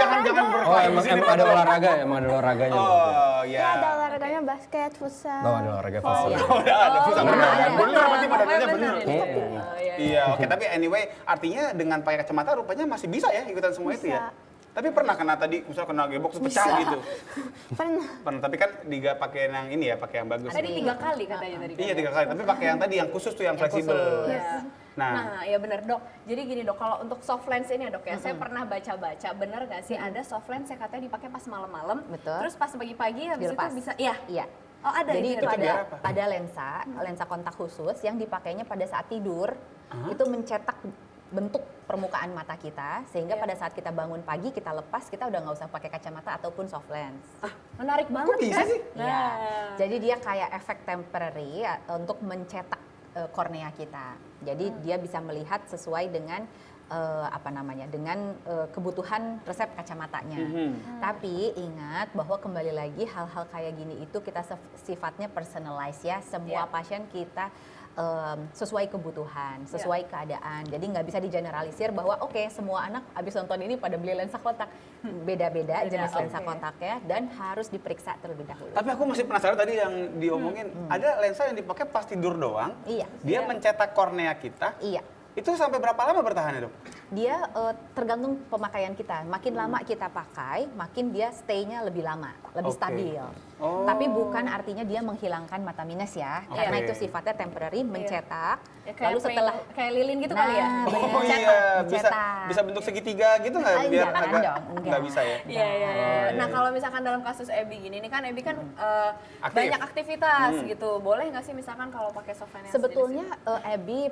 Oh emang ada olahraga ya? Emang ada olahraganya. Oh, Ya ya. ada olahraganya basket, futsal. Oh ada olahraga futsal. Ada futsal. Bener, berarti badannya bener. Iya. Iya, oke. Tapi anyway, artinya dengan pakai kacamata rupanya masih bisa ya ikutan semua itu ya? Tapi pernah kena tadi, misalnya kena gebok terus pecah gitu? Pernah. Tapi kan Diga pakai yang ini ya, pakai yang bagus. Tadi 3 kali katanya tadi. Iya 3 kali, tapi pakai yang tadi yang khusus tuh yang fleksibel. Iya. Nah, Nah, ya benar dok. Jadi gini dok, kalau untuk soft lens ini ya dok ya, saya pernah baca-baca, bener nggak sih ada soft lens yang katanya dipakai pas malam-malam, Betul. terus pas pagi-pagi habis Dilepas. itu bisa, iya. Iya. Oh ada Jadi itu itu ya, Dok? ada lensa kontak khusus yang dipakainya pada saat tidur, itu mencetak bentuk permukaan mata kita sehingga pada saat kita bangun pagi kita lepas, kita udah nggak usah pakai kacamata ataupun soft lens. Menarik banget bisa kan? sih? Iya. Jadi dia kayak efek temporary untuk mencetak kornea kita. Jadi dia bisa melihat sesuai dengan dengan kebutuhan resep kacamatanya. Tapi ingat bahwa kembali lagi hal-hal kayak gini itu kita sifatnya personalized ya. Semua pasien kita sesuai kebutuhan, sesuai keadaan. Jadi nggak bisa digeneralisir bahwa oke, semua anak abis nonton ini pada beli lensa kontak. Beda-beda jenis lensa kontaknya dan harus diperiksa terlebih dahulu. tapi aku masih penasaran tadi yang diomongin, ada lensa yang dipakai pas tidur doang. Iya. Dia mencetak kornea kita. Iya. Itu sampai berapa lama bertahan ya, Dok? Dia tergantung pemakaian kita. Makin lama kita pakai, makin dia stay-nya lebih lama, lebih Oke. stabil. Oh. Tapi bukan artinya dia menghilangkan mata minus ya, karena Oke. itu sifatnya temporary, mencetak. Ya, kayak Lalu setelah kayak lilin gitu kali ya. Nah, benar. Oh iya, bisa Cetak. bisa bentuk segitiga gitu nggak? Ah, Biar jangan agak dong, enggak. nggak bisa ya? Iya, iya, iya. Oh, Nah, iya. kalau misalkan dalam kasus Ebi gini, ini kan Ebi kan Aktif. banyak aktivitas gitu. Boleh nggak sih misalkan kalau pakai software yang Sebetulnya Abby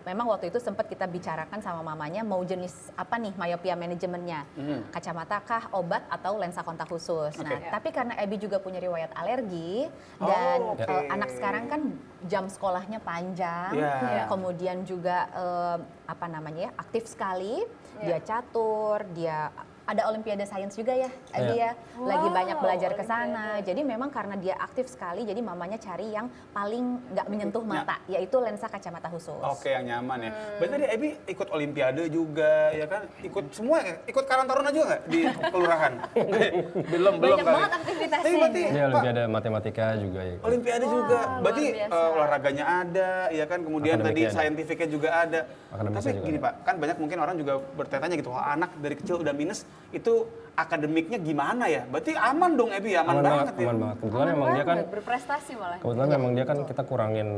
memang waktu itu sempat kita bicarakan sama mamanya mau jenis apa nih myopia manajemennya, kacamata kah, obat atau lensa kontak khusus. Nah, Oke. tapi karena Abby juga punya riwayat alergi dan Oh, oke. anak sekarang kan jam sekolahnya panjang, Iya. kemudian juga apa namanya ya aktif sekali, dia catur, dia ada Olimpiade Sains juga ya, Abby ya. Lagi Wow, banyak belajar ke sana. Olimpiade. Jadi memang karena dia aktif sekali, jadi mamanya cari yang paling nggak menyentuh mata, yaitu lensa kacamata khusus. Oke, yang nyaman ya. Berarti tadi Ebi ikut Olimpiade juga, ya kan? Ikut semua, ya? Ikut Karang Taruna juga nggak di kelurahan? belum Banyak kali. banget aktivitasnya. Tapi berarti, Dia Pak, Olimpiade matematika juga ya. Olimpiade juga. Berarti luar biasa. olahraganya ada, ya kan? Kemudian tadi Akademiknya ada. saintifiknya juga ada. Akademisnya Tapi juga gini ada. Pak, kan banyak mungkin orang juga bertanya gitu, kalau anak dari kecil udah minus, itu akademiknya gimana ya? Berarti aman dong Ebi, aman, banget ya? Aman banget. Kebetulan memang dia kan berprestasi malah. kebetulan memang dia kan kita kurangin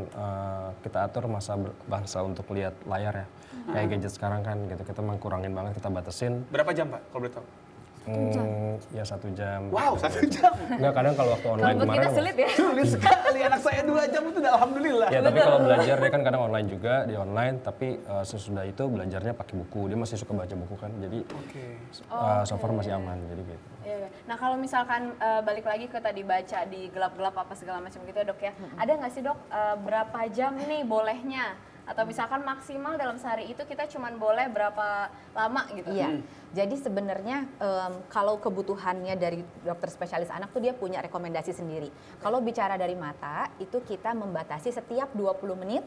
kita atur masa bangsa untuk lihat layar ya. Kayak gadget sekarang kan gitu. Kita memang kurangin banget, kita batasin. Berapa jam Pak, kalau boleh tahu? Ya 1 jam. Wow, 1 jam. Enggak, kadang kalau waktu online Buat kemarin. kita sulit ya. Sulit sekali, anak saya 2 jam itu udah alhamdulillah. Ya tapi kalau belajar dia kan kadang online juga, di online tapi sesudah itu belajarnya pakai buku. Dia masih suka baca buku kan. Jadi so far masih aman jadi gitu. Iya, iya. Nah kalau misalkan balik lagi ke tadi baca di gelap-gelap apa segala macam gitu ya dok ya, ada nggak sih dok berapa jam nih bolehnya? Atau misalkan maksimal dalam sehari itu kita cuman boleh berapa lama gitu? Iya. Jadi sebenarnya kalau kebutuhannya dari dokter spesialis anak tuh dia punya rekomendasi sendiri. Kalau bicara dari mata itu kita membatasi setiap 20 menit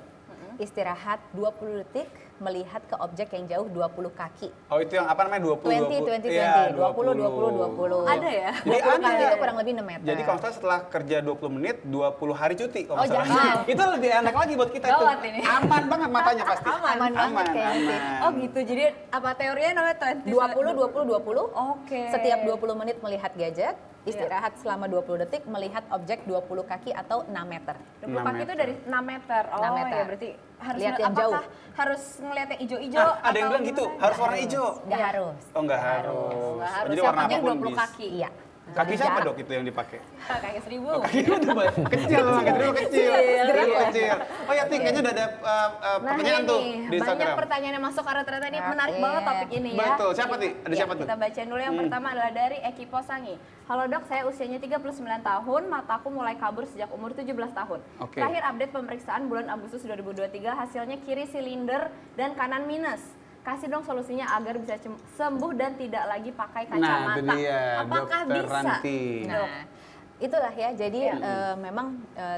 istirahat 20 detik melihat ke objek yang jauh 20 kaki. Oh itu yang apa namanya 20 20 20 Ada ya? Jadi 20 ada kaki ya? itu kurang lebih 6 meter. Jadi kalau misalnya setelah kerja 20 menit, 20 hari cuti kalau Oh, nggak salah. jangan. Itu lebih enak lagi buat kita itu. Gawat ini. Aman banget matanya pasti. Aman banget kayaknya sih. Oh gitu, jadi apa teorinya namanya 20. Oke. Setiap 20 menit melihat gadget, istirahat selama 20 detik melihat objek 20 kaki atau 6 meter. 20 kaki itu dari 6 meter. Oh 6 meter. ya berarti harus Lihat yang apakah jauh. harus ngelihat yang hijau-hijau? Nah, ada yang atau bilang gitu, gimana? harus warna hijau. Nggak harus. Oh nggak harus. Nggak Oh, harus. jadi Yang warna penting apapun 20 bisa. kaki. Iya. Kaki siapa Jarak. dok itu yang dipakai? Kaki 1000. Oh, kaki itu udah banyak. Kecil, kaki itu kecil. Kecil. Oh ya, Ting, kayaknya udah ada Nah pertanyaan tuh ini di banyak Instagram. pertanyaan yang masuk karena ternyata ini menarik Oke. banget topik ini ya. Betul, siapa Ti? Ada Ya, siapa tuh? kita bacain dulu yang pertama adalah dari Eki Posangi. Halo dok, saya usianya 39 tahun, mataku mulai kabur sejak umur 17 tahun. Oke. Terakhir update pemeriksaan bulan Agustus 2023, hasilnya kiri silinder dan kanan minus. Kasih dong solusinya agar bisa sembuh dan tidak lagi pakai kacamata. Nah, itu dia, Apakah Dokter bisa? Ranti. Dok? Nah, itulah ya. Jadi memang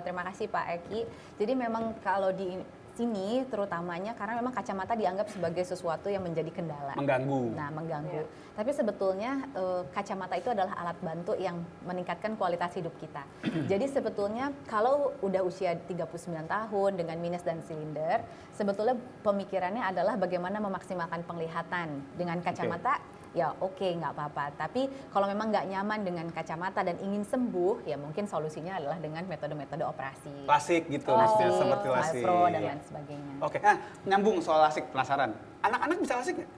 terima kasih Pak Eki. Jadi memang kalau di sini terutamanya karena memang kacamata dianggap sebagai sesuatu yang menjadi kendala. Mengganggu. Nah, mengganggu. Tapi sebetulnya kacamata itu adalah alat bantu yang meningkatkan kualitas hidup kita. Jadi sebetulnya kalau udah usia 39 tahun dengan minus dan silinder, sebetulnya pemikirannya adalah bagaimana memaksimalkan penglihatan. Dengan kacamata ya oke, nggak apa-apa. Tapi kalau memang nggak nyaman dengan kacamata dan ingin sembuh, ya mungkin solusinya adalah dengan metode-metode operasi. Lasik gitu, maksudnya seperti Smile lasik. Pro dan lain sebagainya. Oke, nah nyambung soal lasik, penasaran. Anak-anak bisa lasik nggak?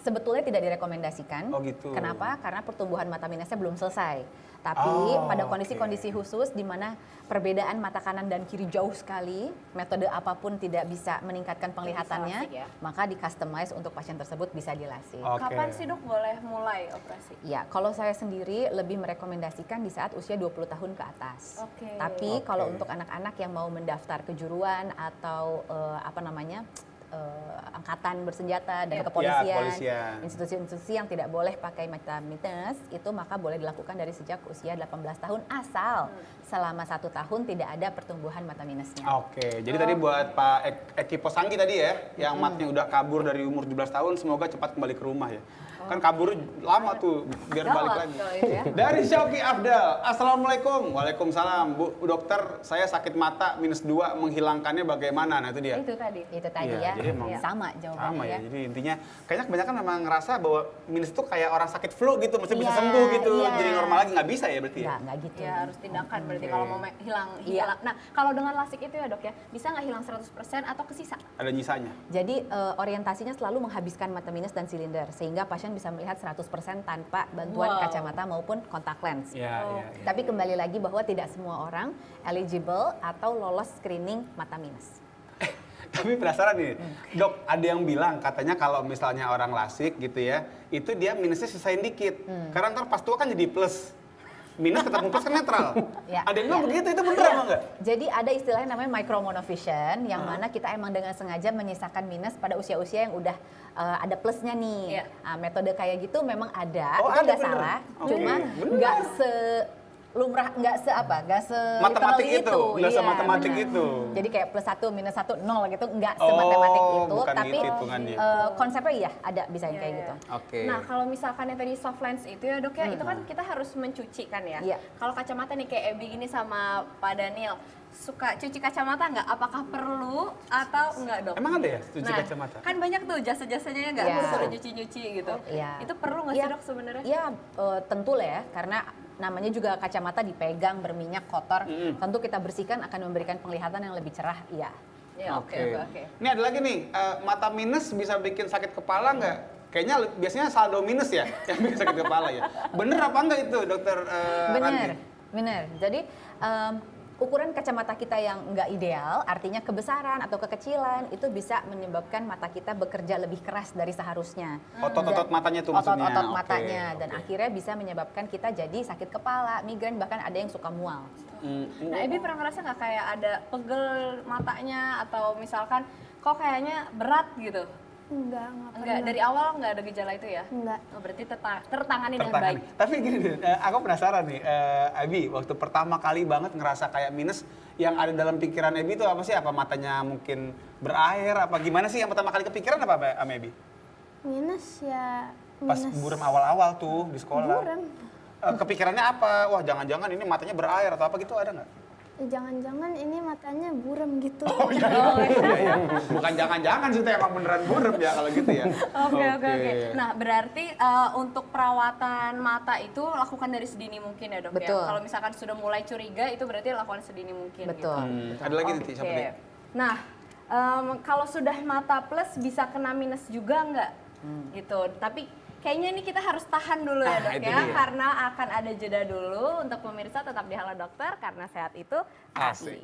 Sebetulnya tidak direkomendasikan. Oh gitu. Kenapa? Karena pertumbuhan mata minusnya belum selesai. Tapi pada kondisi-kondisi khusus di mana perbedaan mata kanan dan kiri jauh sekali, metode apapun tidak bisa meningkatkan penglihatannya, lasik ya? maka di-customize untuk pasien tersebut bisa dilasik. Oke. Kapan sih dok boleh mulai operasi? Ya, kalau saya sendiri lebih merekomendasikan di saat usia 20 tahun ke atas. Oke. Tapi Oke. kalau untuk anak-anak yang mau mendaftar kejuruan atau angkatan bersenjata dan Ya. kepolisian, Ya, kepolisian. institusi-institusi yang tidak boleh pakai mata minus itu maka boleh dilakukan dari sejak usia 18 tahun asal selama 1 tahun tidak ada pertumbuhan mata minusnya. Oke, jadi tadi buat Pak Eki Posanggi tadi ya, yang matanya udah kabur dari umur 17 tahun, semoga cepat kembali ke rumah ya. Kan kabur lama tuh biar balik Gawat lagi. kalau itu ya. Dari Shopee Afdal, Assalamualaikum. Waalaikumsalam. Bu dokter, saya sakit mata -2, menghilangkannya bagaimana? Nah itu dia. Itu tadi. Itu tadi Iya, ya, jadi emang sama jawabannya Sama ya. ya. Jadi intinya kayaknya kebanyakan memang ngerasa bahwa minus itu kayak orang sakit flu gitu, mesti bisa Iya, sembuh gitu. iya. Jadi normal lagi nggak bisa ya berarti ya? Nggak gitu. Ya harus tindakan berarti Oke. kalau mau hilang. Iya. Nah kalau dengan lasik itu ya dok ya, bisa nggak hilang 100% atau kesisa? Ada nyisanya. Jadi orientasinya selalu menghabiskan mata minus dan silinder sehingga pasien bisa melihat 100% tanpa bantuan Wow. kacamata maupun kontak lens. Iya, iya. Tapi kembali lagi bahwa tidak semua orang eligible atau lolos screening mata minus. Tapi penasaran nih, dok, ada yang bilang katanya kalau misalnya orang lasik gitu ya, itu dia minusnya sisain dikit. Karena ntar pas tua kan jadi plus. Minus ketemu plus kan netral. Ya, Ada yang bilang ya. begitu, itu bener apa enggak? Jadi ada istilahnya namanya micromonovision yang mana kita emang dengan sengaja menyisakan minus pada usia-usia yang udah ada plusnya nih. Iya. Nah, metode kayak gitu memang ada, Oh, itu ada nggak bener. salah. Oke, Cuma bener. nggak lumrah, nggak se Matematik literally itu, nggak Iya, sematematik benar. itu. Jadi kayak +1 -1 0 gitu, nggak Oh, sematematik itu, bukan tapi gitu hitungannya. konsepnya iya ada bisa yang Iya, kayak iya. gitu. Oke. Nah kalau misalkan yang tadi soft lens itu ya dok ya, itu kan kita harus mencuci kan ya. Iya. Kalau kacamata nih kayak Ebi gini sama Pak Daniel, suka cuci kacamata nggak? Apakah perlu atau enggak dok? Emang ada ya cuci Nah, kacamata? kan banyak tuh jasa-jasanya ya nggak, Iya. suruh nyuci-nyuci gitu. Iya. Itu perlu nggak sih Iya. dok sebenarnya? Iya, tentu lah ya, karena namanya juga kacamata dipegang berminyak kotor, tentu kita bersihkan akan memberikan penglihatan yang lebih cerah, iya. Ya, oke. Ini ada lagi nih, mata minus bisa bikin sakit kepala nggak? Kayaknya biasanya saldo minus ya yang bikin sakit kepala ya. Bener apa enggak itu dokter Ranti? Bener. Jadi ukuran kacamata kita yang nggak ideal, artinya kebesaran atau kekecilan, itu bisa menyebabkan mata kita bekerja lebih keras dari seharusnya. Otot-otot matanya tuh maksudnya? Otot-otot Oke, matanya, dan oke. akhirnya bisa menyebabkan kita jadi sakit kepala, migrain, bahkan ada yang suka mual. Nah Ebi pernah ngerasa nggak kayak ada pegel matanya atau misalkan kok kayaknya berat gitu? Enggak Enggak, pernah. dari awal nggak ada gejala itu ya? Enggak. Oh, berarti tertangani dengan Tertangani. baik. Tapi gini deh, aku penasaran nih, Abi, waktu pertama kali banget ngerasa kayak minus, yang ada dalam pikiran Abi itu apa sih? Apa matanya mungkin berair, apa gimana sih yang pertama kali kepikiran apa sama Abi? Minus ya. Pas Minus buram awal-awal tuh di sekolah. buram. Kepikirannya apa? Wah jangan-jangan ini matanya berair atau apa gitu, ada nggak? Jangan-jangan ini matanya buram gitu. Oh iya. Bukan jangan-jangan sih, itu emang beneran buram ya kalau gitu ya. Oke. Nah, berarti untuk perawatan mata itu lakukan dari sedini mungkin ya, Dok Betul. ya. Kalau misalkan sudah mulai curiga itu berarti lakukan sedini mungkin Betul. gitu. Ada lagi nih, siapa Oke. nih? Nah, kalau sudah mata plus bisa kena minus juga nggak? Gitu. Tapi kayaknya ini kita harus tahan dulu ya, Dok itu ya, dia. karena akan ada jeda dulu. Untuk pemirsa tetap di Halo Dokter karena sehat itu Asik.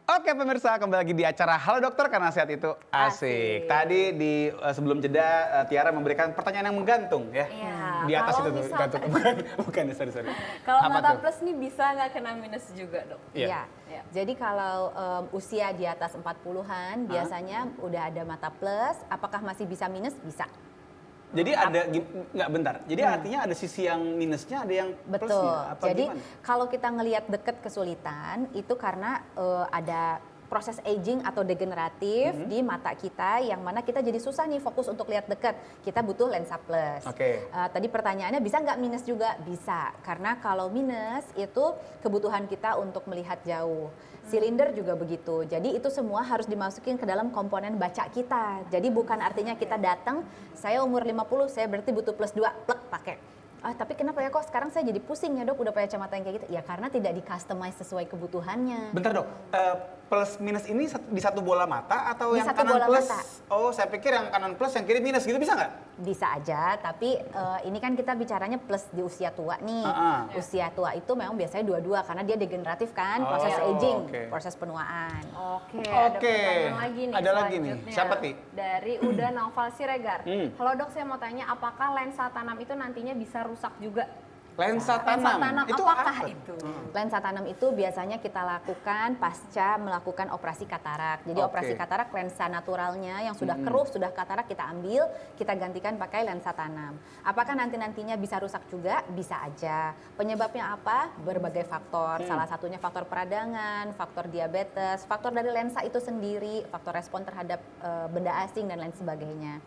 Oke pemirsa, kembali lagi di acara Halo Dokter karena sehat itu asik. Tadi di sebelum jeda Tiara memberikan pertanyaan yang menggantung ya. Iya, Di atas kalau itu tuh, misalkan- gantung. Bukan, sorry. Kalau Apa mata tuh? plus nih bisa nggak kena minus juga, Dok? Iya. Iya. Iya. Jadi kalau usia di atas 40-an biasanya udah ada mata plus, apakah masih bisa minus? Bisa. Jadi ada, nggak bentar. Jadi artinya ada sisi yang minusnya, ada yang Betul. plusnya. Apa Jadi gimana? kalau kita ngelihat deket kesulitan itu karena ada proses aging atau degeneratif di mata kita yang mana kita jadi susah nih fokus untuk lihat dekat. Kita butuh lensa plus. Oke. Tadi pertanyaannya bisa nggak minus juga? Bisa. Karena kalau minus itu kebutuhan kita untuk melihat jauh. Silinder juga begitu. Jadi itu semua harus dimasukin ke dalam komponen baca kita. Jadi bukan artinya kita datang, saya umur 50, saya berarti butuh plus 2, plek pakai. Tapi kenapa ya kok sekarang saya jadi pusing ya dok udah pakai kacamata yang kayak gitu? Ya karena tidak di-customize sesuai kebutuhannya. Bentar dok, plus minus ini di satu bola mata atau Di yang satu kanan bola plus? mata. Oh, saya pikir yang kanan plus, yang kiri minus gitu, bisa nggak? Bisa aja, tapi ini kan kita bicaranya plus di usia tua nih. Usia tua itu memang biasanya dua-dua karena dia degeneratif kan, proses aging, proses penuaan. Oke, ada pertanyaan lagi nih Ada lagi nih. selanjutnya. Siapa, Ti? Dari Uda Naufal Siregar. Halo dok, saya mau tanya apakah lensa tanam itu nantinya bisa rusak juga? Lensa tanam. Itu apakah apa? itu? Lensa tanam itu biasanya kita lakukan pasca melakukan operasi katarak. Jadi operasi katarak lensa naturalnya yang sudah keruh, sudah katarak kita ambil, kita gantikan pakai lensa tanam. Apakah nantinya bisa rusak juga? Bisa aja. Penyebabnya apa? Berbagai faktor. Salah satunya faktor peradangan, faktor diabetes, faktor dari lensa itu sendiri, faktor respon terhadap benda asing dan lain sebagainya.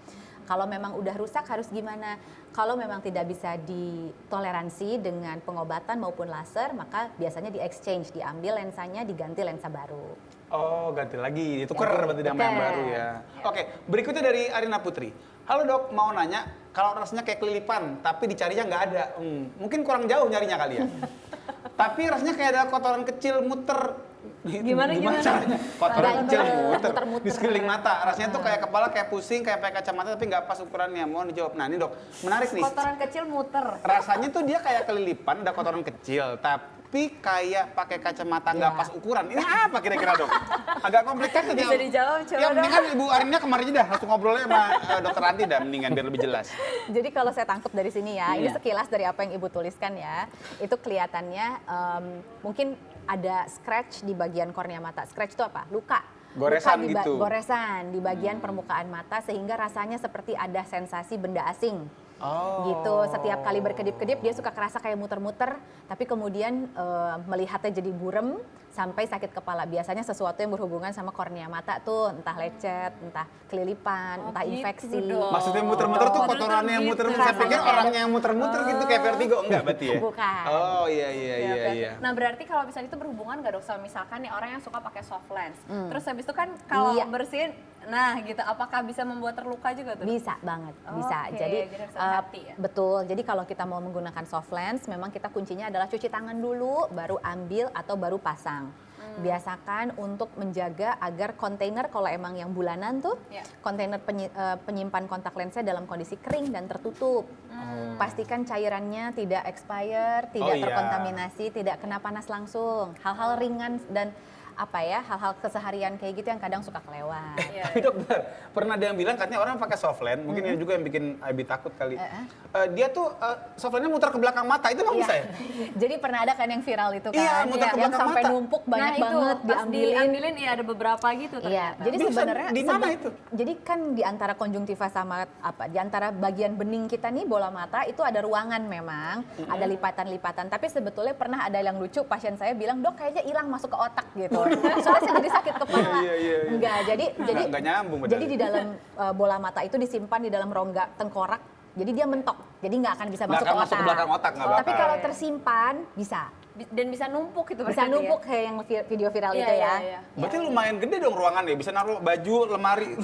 Kalau memang udah rusak harus gimana? Kalau memang tidak bisa ditoleransi dengan pengobatan maupun laser, maka biasanya di-exchange, diambil lensanya, diganti lensa baru. Oh, ganti lagi. Ditukar berarti sama yang baru ya. Oke, berikutnya dari Arina Putri. Halo dok, mau nanya, kalau rasanya kayak kelilipan, tapi dicarinya nggak ada. Mungkin kurang jauh nyarinya kali ya. Tapi rasanya kayak ada kotoran kecil muter. Gimana caranya? Kotoran kecil muter di muter. sekeliling mata. Rasanya tuh kayak kepala kayak pusing, kayak pakai kacamata tapi nggak pas ukurannya. Mohon dijawab. Nah ini dok, menarik nih. Kotoran kecil muter. Rasanya tuh dia kayak kelilipan, ada kotoran kecil, tapi kayak pakai kacamata nggak pas ukuran. Ini apa kira-kira dok? Agak komplikated ya. Bisa dijawab coba Ya dong. mendingan Ibu Arina kemarin aja dah, langsung ngobrolnya sama dokter Ranti dah, mendingan biar lebih jelas. Jadi kalau saya tangkap dari sini ya, ini sekilas dari apa yang Ibu tuliskan ya, itu kelihatannya mungkin ada scratch di bagian kornea mata. Scratch itu apa? Luka. Goresan Luka gitu. Goresan di bagian permukaan mata sehingga rasanya seperti ada sensasi benda asing. Oh. Gitu, setiap kali berkedip-kedip dia suka kerasa kayak muter-muter, tapi kemudian melihatnya jadi burem sampai sakit kepala. Biasanya sesuatu yang berhubungan sama kornea mata tuh, entah lecet, entah kelilipan, entah gitu infeksi. dong. Maksudnya muter-muter tuh kotorannya yang muter-muter. Saya pikir orangnya yang muter-muter gitu kayak vertigo. Enggak berarti ya? Bukan. Oh iya. Nah berarti kalau misalnya itu berhubungan nggak dok sama misalkan nih orang yang suka pakai soft lens, terus habis itu kan kalau Iya. bersihin, nah gitu, apakah bisa membuat terluka juga tuh? Bisa banget, bisa. Oke, Jadi harus hati-hati ya? betul. Jadi kalau kita mau menggunakan soft lens, memang kita kuncinya adalah cuci tangan dulu, baru ambil atau baru pasang. Biasakan untuk menjaga agar kontainer kalau emang yang bulanan tuh, kontainer penyimpan kontak lensnya dalam kondisi kering dan tertutup. Pastikan cairannya tidak expire, tidak terkontaminasi, tidak kena panas langsung. Hal-hal ringan dan hal-hal keseharian kayak gitu yang kadang suka kelewat. Tapi dokter, pernah ada yang bilang katanya orang pakai soft lens, mungkin ini juga yang bikin Abi takut kali. Dia tuh soft lensnya muter ke belakang mata, itu emang bisa ya? Jadi pernah ada kan yang viral itu kan, Iya, muter ke yang belakang sampai mata. numpuk banyak Nah, banget pas diambilin. diambilin ya ada beberapa gitu Iya, ternyata. jadi Bisa sebenarnya di mana itu? Jadi kan di antara konjungtiva sama di antara bagian bening kita nih bola mata itu ada ruangan memang, ada lipatan-lipatan. Tapi sebetulnya pernah ada yang lucu, pasien saya bilang, "Dok, kayaknya hilang masuk ke otak gitu." Soalnya saya jadi sakit kepala. Iya. Enggak, jadi Nggak nyambung jadi padahal. di dalam bola mata itu disimpan di dalam rongga tengkorak. Jadi dia mentok. Jadi nggak akan bisa Nggak masuk ke akan otak. masuk ke belakang otak, nggak Tapi bakal. kalau tersimpan bisa. Dan bisa numpuk gitu Bisa berarti numpuk kayak yang video viral Iya, itu iya, ya. iya. Berarti lumayan gede dong ruangannya, bisa naruh baju, lemari.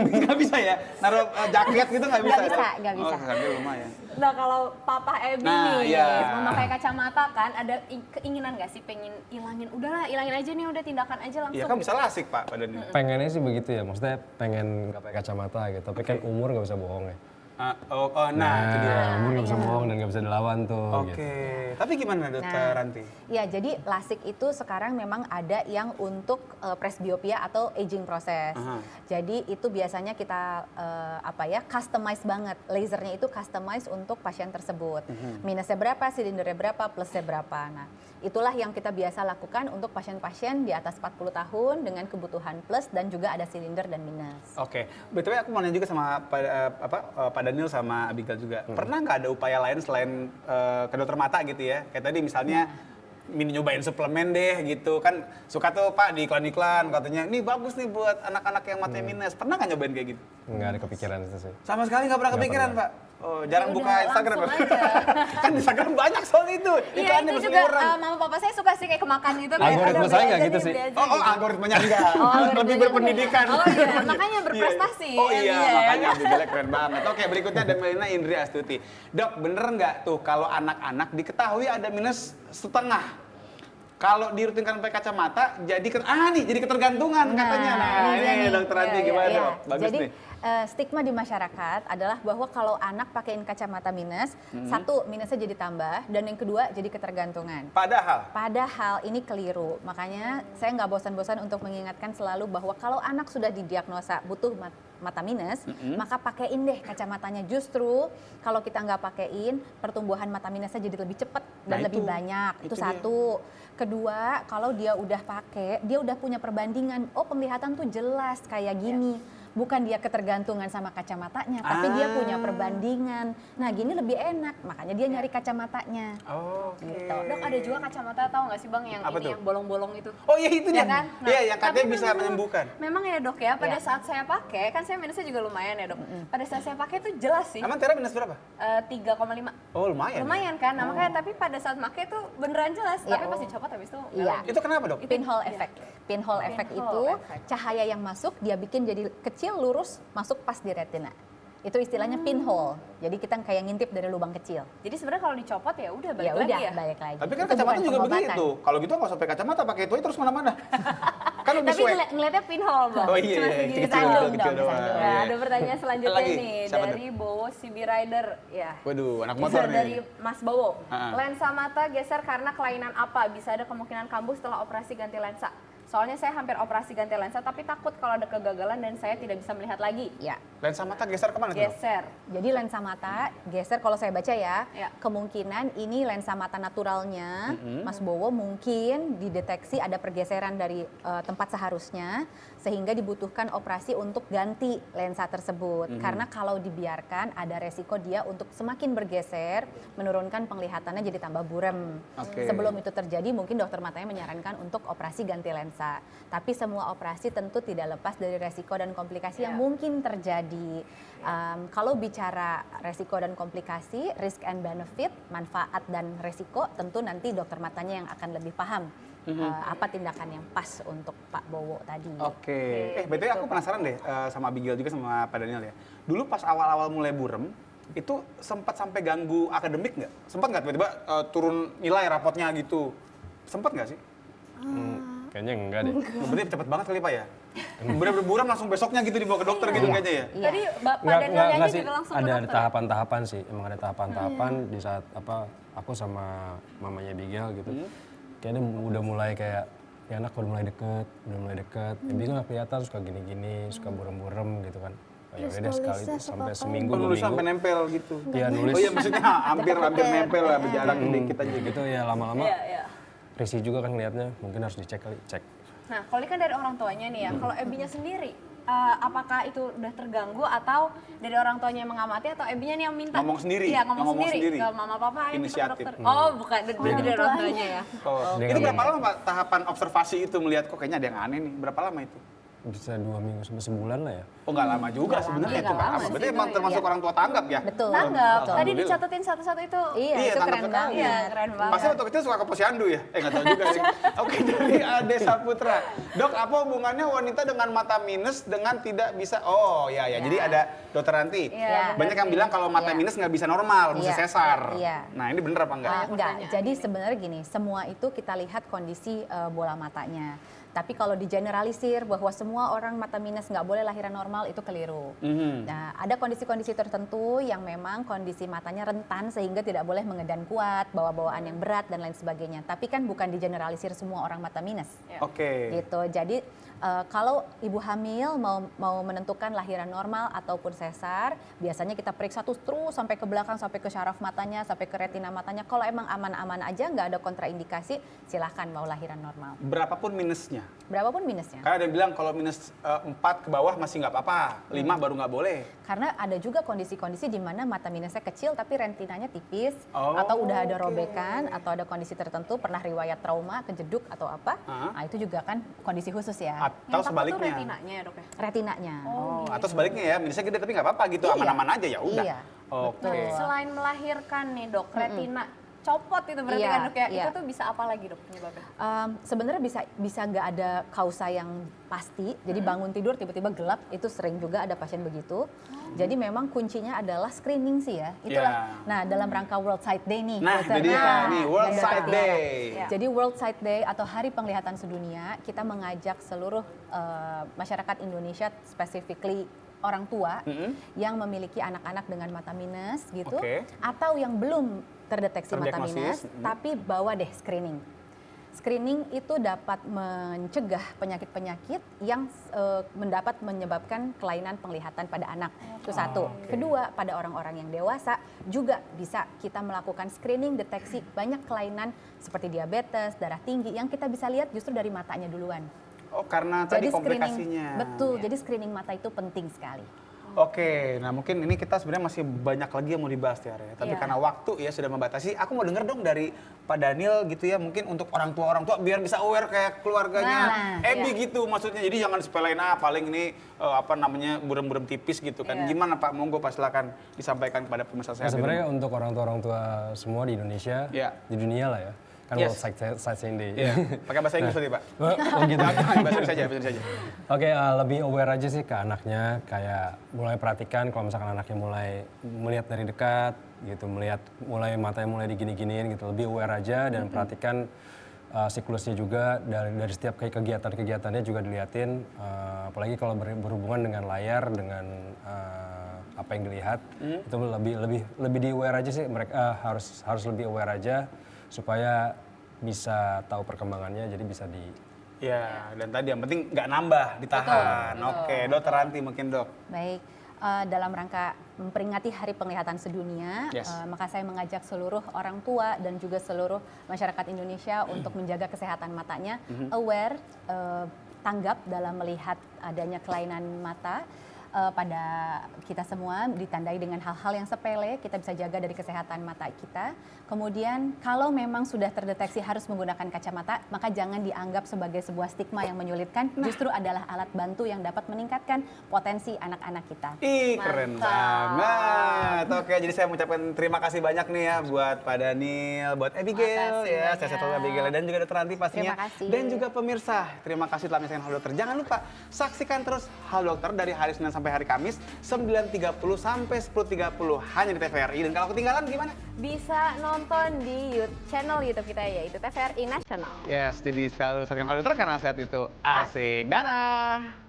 Nggak bisa ya? Naruh jaket gitu nggak bisa? Nggak bisa. Oh, harganya lumayan. Nah kalau Papa Ebi Nah, nih iya. memakai kacamata kan, ada keinginan nggak sih pengen ilangin? Udahlah ilangin aja nih, udah tindakan aja langsung. Iya kan bisa lasik Pak badannya. Pengennya sih begitu ya, maksudnya pengen nggak pakai kacamata gitu, tapi kan umur nggak bisa bohong ya. Nah itu dia. Umur nggak bisa bohong dan nggak bisa dilawan tuh. Oke, Gitu. tapi gimana Dokter Ranti? Ya, jadi LASIK itu sekarang memang ada yang untuk presbiopia atau aging proses. Jadi itu biasanya kita customize banget. Lasernya itu customize untuk pasien tersebut. Minusnya berapa, silindernya berapa, plusnya berapa. Nah, itulah yang kita biasa lakukan untuk pasien-pasien di atas 40 tahun dengan kebutuhan plus dan juga ada silinder dan minus. Oke, betul aku mau nanya juga sama Pak Daniel sama Abigail juga. Pernah nggak ada upaya lain selain ke dokter mata gitu ya? Kayak tadi misalnya nyobain suplemen deh gitu kan, suka tuh Pak di iklan-iklan katanya ini bagus nih buat anak-anak yang matanya minus. Pernah nggak nyobain kayak gitu? Nggak ada kepikiran itu sih. Sama sekali nggak pernah Nggak kepikiran pernah. Pak. Oh, jarang Ya buka udah, Instagram. langsung aja. Kan di Instagram banyak soal itu. Iya Iklannya itu juga berseliweran. mama papa saya suka sih kayak kemakan gitu. Algoritma saya nggak gitu sih. Oh, algoritmanya enggak. algoritmanya Lebih berpendidikan. Oh iya, makanya berprestasi. Oh iya, Iya, makanya Abigail keren banget. Oke, berikutnya ada Melina Indri Astuti. Dok, bener nggak tuh kalau anak-anak diketahui ada minus setengah? Kalau dirutinkan pakai kacamata, jadi ketergantungan katanya. Nah, ini Dokter Ranti gimana dok? Bagus Jadi nih. stigma di masyarakat adalah bahwa kalau anak pakein kacamata minus, satu minusnya jadi tambah, dan yang kedua jadi ketergantungan. Padahal ini keliru. Makanya saya nggak bosan-bosan untuk mengingatkan selalu bahwa kalau anak sudah didiagnosa butuh mata minus, maka pakein deh kacamatanya. Justru kalau kita nggak pakein, pertumbuhan mata minusnya jadi lebih cepat dan lebih banyak. Itu satu. Kedua, kalau dia udah pakai, dia udah punya perbandingan. Oh, penglihatan tuh jelas kayak gini. Bukan dia ketergantungan sama kacamatanya, tapi dia punya perbandingan. Nah, gini lebih enak, makanya dia nyari kacamatanya. Gitu. Dok, ada juga kacamata tahu nggak sih Bang yang Apa ini tuh? yang bolong-bolong itu? Oh iya itu Ya dia. kan? Iya, yang katanya tapi bisa menyembuhkan. Memang ya Dok ya, pada saat saya pakai, kan saya minusnya juga lumayan ya Dok. Pada saat saya pakai itu jelas sih. Emang Tera minus berapa? 3,5. Oh lumayan. Lumayan kan? Nah, makanya tapi pada saat pakai tuh beneran jelas, tapi pas dicopot habis itu Iya. Itu kenapa dok? Pinhole effect. Pinhole effect itu cahaya yang masuk dia bikin jadi kecil lurus masuk pas di retina. Itu istilahnya pinhole. Jadi kita kayak ngintip dari lubang kecil. Jadi sebenarnya kalau dicopot ya udah balik Ya lagi udah ya. balik lagi. Tapi kan Itu kacamata bukan juga pengobatan. begitu. Kalau gitu nggak usah pakai kacamata, pakai itu aja terus mana-mana. Kan lebih Tapi swag. ngeliatnya pinhole Bang. Oh iya, Cuma iya, segini kecil, tandung kecil dong. doang. Nah, Iya. ada pertanyaan selanjutnya Lagi, nih siapa dari Bowo CB Rider ya. Waduh, anak motor nih. Dari Mas Bowo. Ha-ha. Lensa mata geser karena kelainan apa? Bisa ada kemungkinan kambuh setelah operasi ganti lensa. Soalnya saya hampir operasi ganti lensa tapi takut kalau ada kegagalan dan saya tidak bisa melihat lagi. Ya. Lensa mata geser kemana tuh? Dok? Geser. Jadi lensa mata geser kalau saya baca ya, Ya. kemungkinan ini lensa mata naturalnya Mas Bowo mungkin dideteksi ada pergeseran dari tempat seharusnya sehingga dibutuhkan operasi untuk ganti lensa tersebut. Karena kalau dibiarkan ada resiko dia untuk semakin bergeser, menurunkan penglihatannya jadi tambah buram. Oke. Sebelum itu terjadi mungkin dokter matanya menyarankan untuk operasi ganti lensa. Tapi semua operasi tentu tidak lepas dari resiko dan komplikasi yang mungkin terjadi. Kalau bicara resiko dan komplikasi, risk and benefit, manfaat dan resiko, tentu nanti dokter matanya yang akan lebih paham apa tindakan yang pas untuk Pak Bowo tadi. Oke. BTW aku penasaran deh sama Abigail juga sama Pak Daniel ya. Dulu pas awal-awal mulai burem, itu sempat sampai ganggu akademik nggak? Sempat nggak tiba-tiba turun nilai rapotnya gitu? Sempat nggak sih? Kayaknya enggak deh. Berarti cepet banget kali Pak ya? Bener-bener buram langsung besoknya gitu dibawa ke dokter gitu kayaknya ya? Tadi Bapak Daniel nyanyi sih. juga langsung ke Ada dokter. tahapan-tahapan sih. Emang ada tahapan-tahapan di saat aku sama mamanya Abigail gitu. Kayaknya udah mulai kayak ya anak udah mulai deket. Abigail nggak kelihatan suka gini-gini, suka burem-burem gitu kan. Oh, ya udah deh sekali sampai seminggu dua Nulis minggu. sampai nempel gitu? Iya nulis. Oh iya maksudnya hampir nempel lah, berjarak dikit aja gitu. Gitu ya lama-lama. Iya. Risih juga kan ngeliatnya, mungkin harus dicek kali, cek. Nah, kalau ini kan dari orang tuanya nih ya, kalau Ebinya sendiri, apakah itu udah terganggu atau dari orang tuanya yang mengamati atau Ebinya nih yang minta? Ngomong sendiri? Iya, ngomong Ngomong sendiri. sendiri? Ke mama papa, ayo kita ke Inisiatif. dokter. Oh, bukan, berarti dari orang tuanya ya. Oh. Dia Itu nggak berapa lama Pak tahapan observasi itu melihat kok kayaknya ada yang aneh nih? Berapa lama itu? Bisa 2 minggu sampai sebulan lah ya. Oh nggak lama juga sebenarnya itu nggak lama. Berarti emang termasuk orang tua tanggap ya? Betul. Tanggap, tadi Alhamdulillah. dicatetin satu-satu itu. Iya, itu tanggap keren sekali. banget. Iya, keren banget. Pasti waktu kecil suka ke posyandu ya? Nggak tahu juga sih. Oke, dari Ade Saputra. Dok, apa hubungannya wanita dengan mata minus dengan tidak bisa? Oh ya. Jadi ada dokter Ranti. Iya, Banyak yang bilang kalau mata minus nggak bisa normal, mesti Iya, sesar. iya. Nah ini bener apa enggak? Enggak, jadi sebenarnya gini, semua itu kita lihat kondisi bola matanya. Tapi kalau digeneralisir bahwa semua orang mata minus nggak boleh lahiran normal itu keliru. Nah, ada kondisi-kondisi tertentu yang memang kondisi matanya rentan sehingga tidak boleh mengedan kuat, bawa bawaan yang berat dan lain sebagainya. Tapi kan bukan digeneralisir semua orang mata minus. Oke. Gitu. Jadi kalau ibu hamil mau menentukan lahiran normal ataupun sesar, biasanya kita periksa terus sampai ke belakang, sampai ke syaraf matanya, sampai ke retina matanya. Kalau emang aman-aman aja, nggak ada kontraindikasi, silahkan mau lahiran normal. Berapapun minusnya? Berapapun minusnya. Karena ada yang bilang kalau minus 4 ke bawah masih nggak apa-apa, 5 baru nggak boleh. Karena ada juga kondisi-kondisi di mana mata minusnya kecil tapi retinanya tipis, Oh, atau udah ada oke. robekan, atau ada kondisi tertentu, pernah riwayat trauma, kejeduk atau apa. Nah, itu juga kan kondisi khusus ya. Atau sebaliknya. retinanya ya dok ya? Retinanya. Oh, atau sebaliknya ya, minusnya gede tapi nggak apa-apa gitu, Iya. aman-aman aja ya udah. Iya, Oke. betul. Selain melahirkan nih dok, retina copot itu berarti Iya, kan dok ya? iya. Itu tuh bisa apa lagi dok penyebabnya? Sebenarnya bisa nggak ada kausa yang pasti. Jadi bangun tidur tiba-tiba gelap itu sering juga ada pasien begitu. Jadi memang kuncinya adalah screening sih ya. Itulah. Ya. Nah dalam rangka World Sight Day nih. Nah, dokter. itu dia nih, World dan Sight dokter Tiara. Day. Ya. Jadi World Sight Day atau Hari Penglihatan Sedunia, kita mengajak seluruh masyarakat Indonesia, specifically orang tua yang memiliki anak-anak dengan mata minus gitu, Oke. atau yang belum terdeteksi mata Terdiagnosis, minus, tapi bawa deh screening. Screening itu dapat mencegah penyakit-penyakit yang mendapat menyebabkan kelainan penglihatan pada anak. Itu satu. Kedua, pada orang-orang yang dewasa juga bisa kita melakukan screening deteksi banyak kelainan seperti diabetes, darah tinggi yang kita bisa lihat justru dari matanya duluan. Oh, karena tadi komplikasinya. Betul, jadi screening mata itu penting sekali. Oke, nah mungkin ini kita sebenarnya masih banyak lagi yang mau dibahas ya, tapi karena waktu ya sudah membatasi, aku mau denger dong dari Pak Daniel gitu ya, mungkin untuk orang tua biar bisa aware kayak keluarganya Abby gitu maksudnya, jadi jangan sepelein paling ini burem-burem tipis gitu kan. Gimana Pak, monggo Pak silakan disampaikan kepada pemirsa saya. Sebenarnya untuk orang tua semua di Indonesia, di dunia lah ya. Kan World Sightseeing Day. Pakai bahasa Inggris tadi Pak? Oh gitu. Bahasa Inggris saja. Oke, lebih aware aja sih ke anaknya, kayak mulai perhatikan kalau misalkan anaknya mulai melihat dari dekat gitu, mulai matanya mulai digini-giniin gitu, lebih aware aja dan perhatikan siklusnya juga dari setiap kegiatannya juga diliatin, apalagi kalau berhubungan dengan layar, dengan apa yang dilihat, itu lebih di aware aja sih, mereka harus lebih aware aja supaya bisa tahu perkembangannya, jadi bisa di... Ya, dan tadi yang penting nggak nambah, ditahan. Oke, Dokter Ranti mungkin Dok. Baik, dalam rangka memperingati Hari Penglihatan Sedunia, maka saya mengajak seluruh orang tua dan juga seluruh masyarakat Indonesia untuk menjaga kesehatan matanya, aware, tanggap dalam melihat adanya kelainan mata. Pada kita semua ditandai dengan hal-hal yang sepele, kita bisa jaga dari kesehatan mata kita. Kemudian kalau memang sudah terdeteksi harus menggunakan kacamata, maka jangan dianggap sebagai sebuah stigma yang menyulitkan, justru adalah alat bantu yang dapat meningkatkan potensi anak-anak kita. Ih, keren banget. Oke, jadi saya mengucapkan terima kasih banyak nih ya buat Pak Daniel, buat Abigail ya, saya satu Abigail dan juga Dokter Ranti pastinya. Dan juga pemirsa, terima kasih telah menyaksikan Halo Dokter. Jangan lupa saksikan terus Halo Dokter dari hari Senin sampai hari Kamis 9.30 sampai 10.30 hanya di TVRI. Dan kalau ketinggalan gimana? Bisa nonton di channel YouTube kita yaitu TVRI Nasional. Yes, jadi selalu saksikan Halo Dokter karena sehat itu asik. Dadah!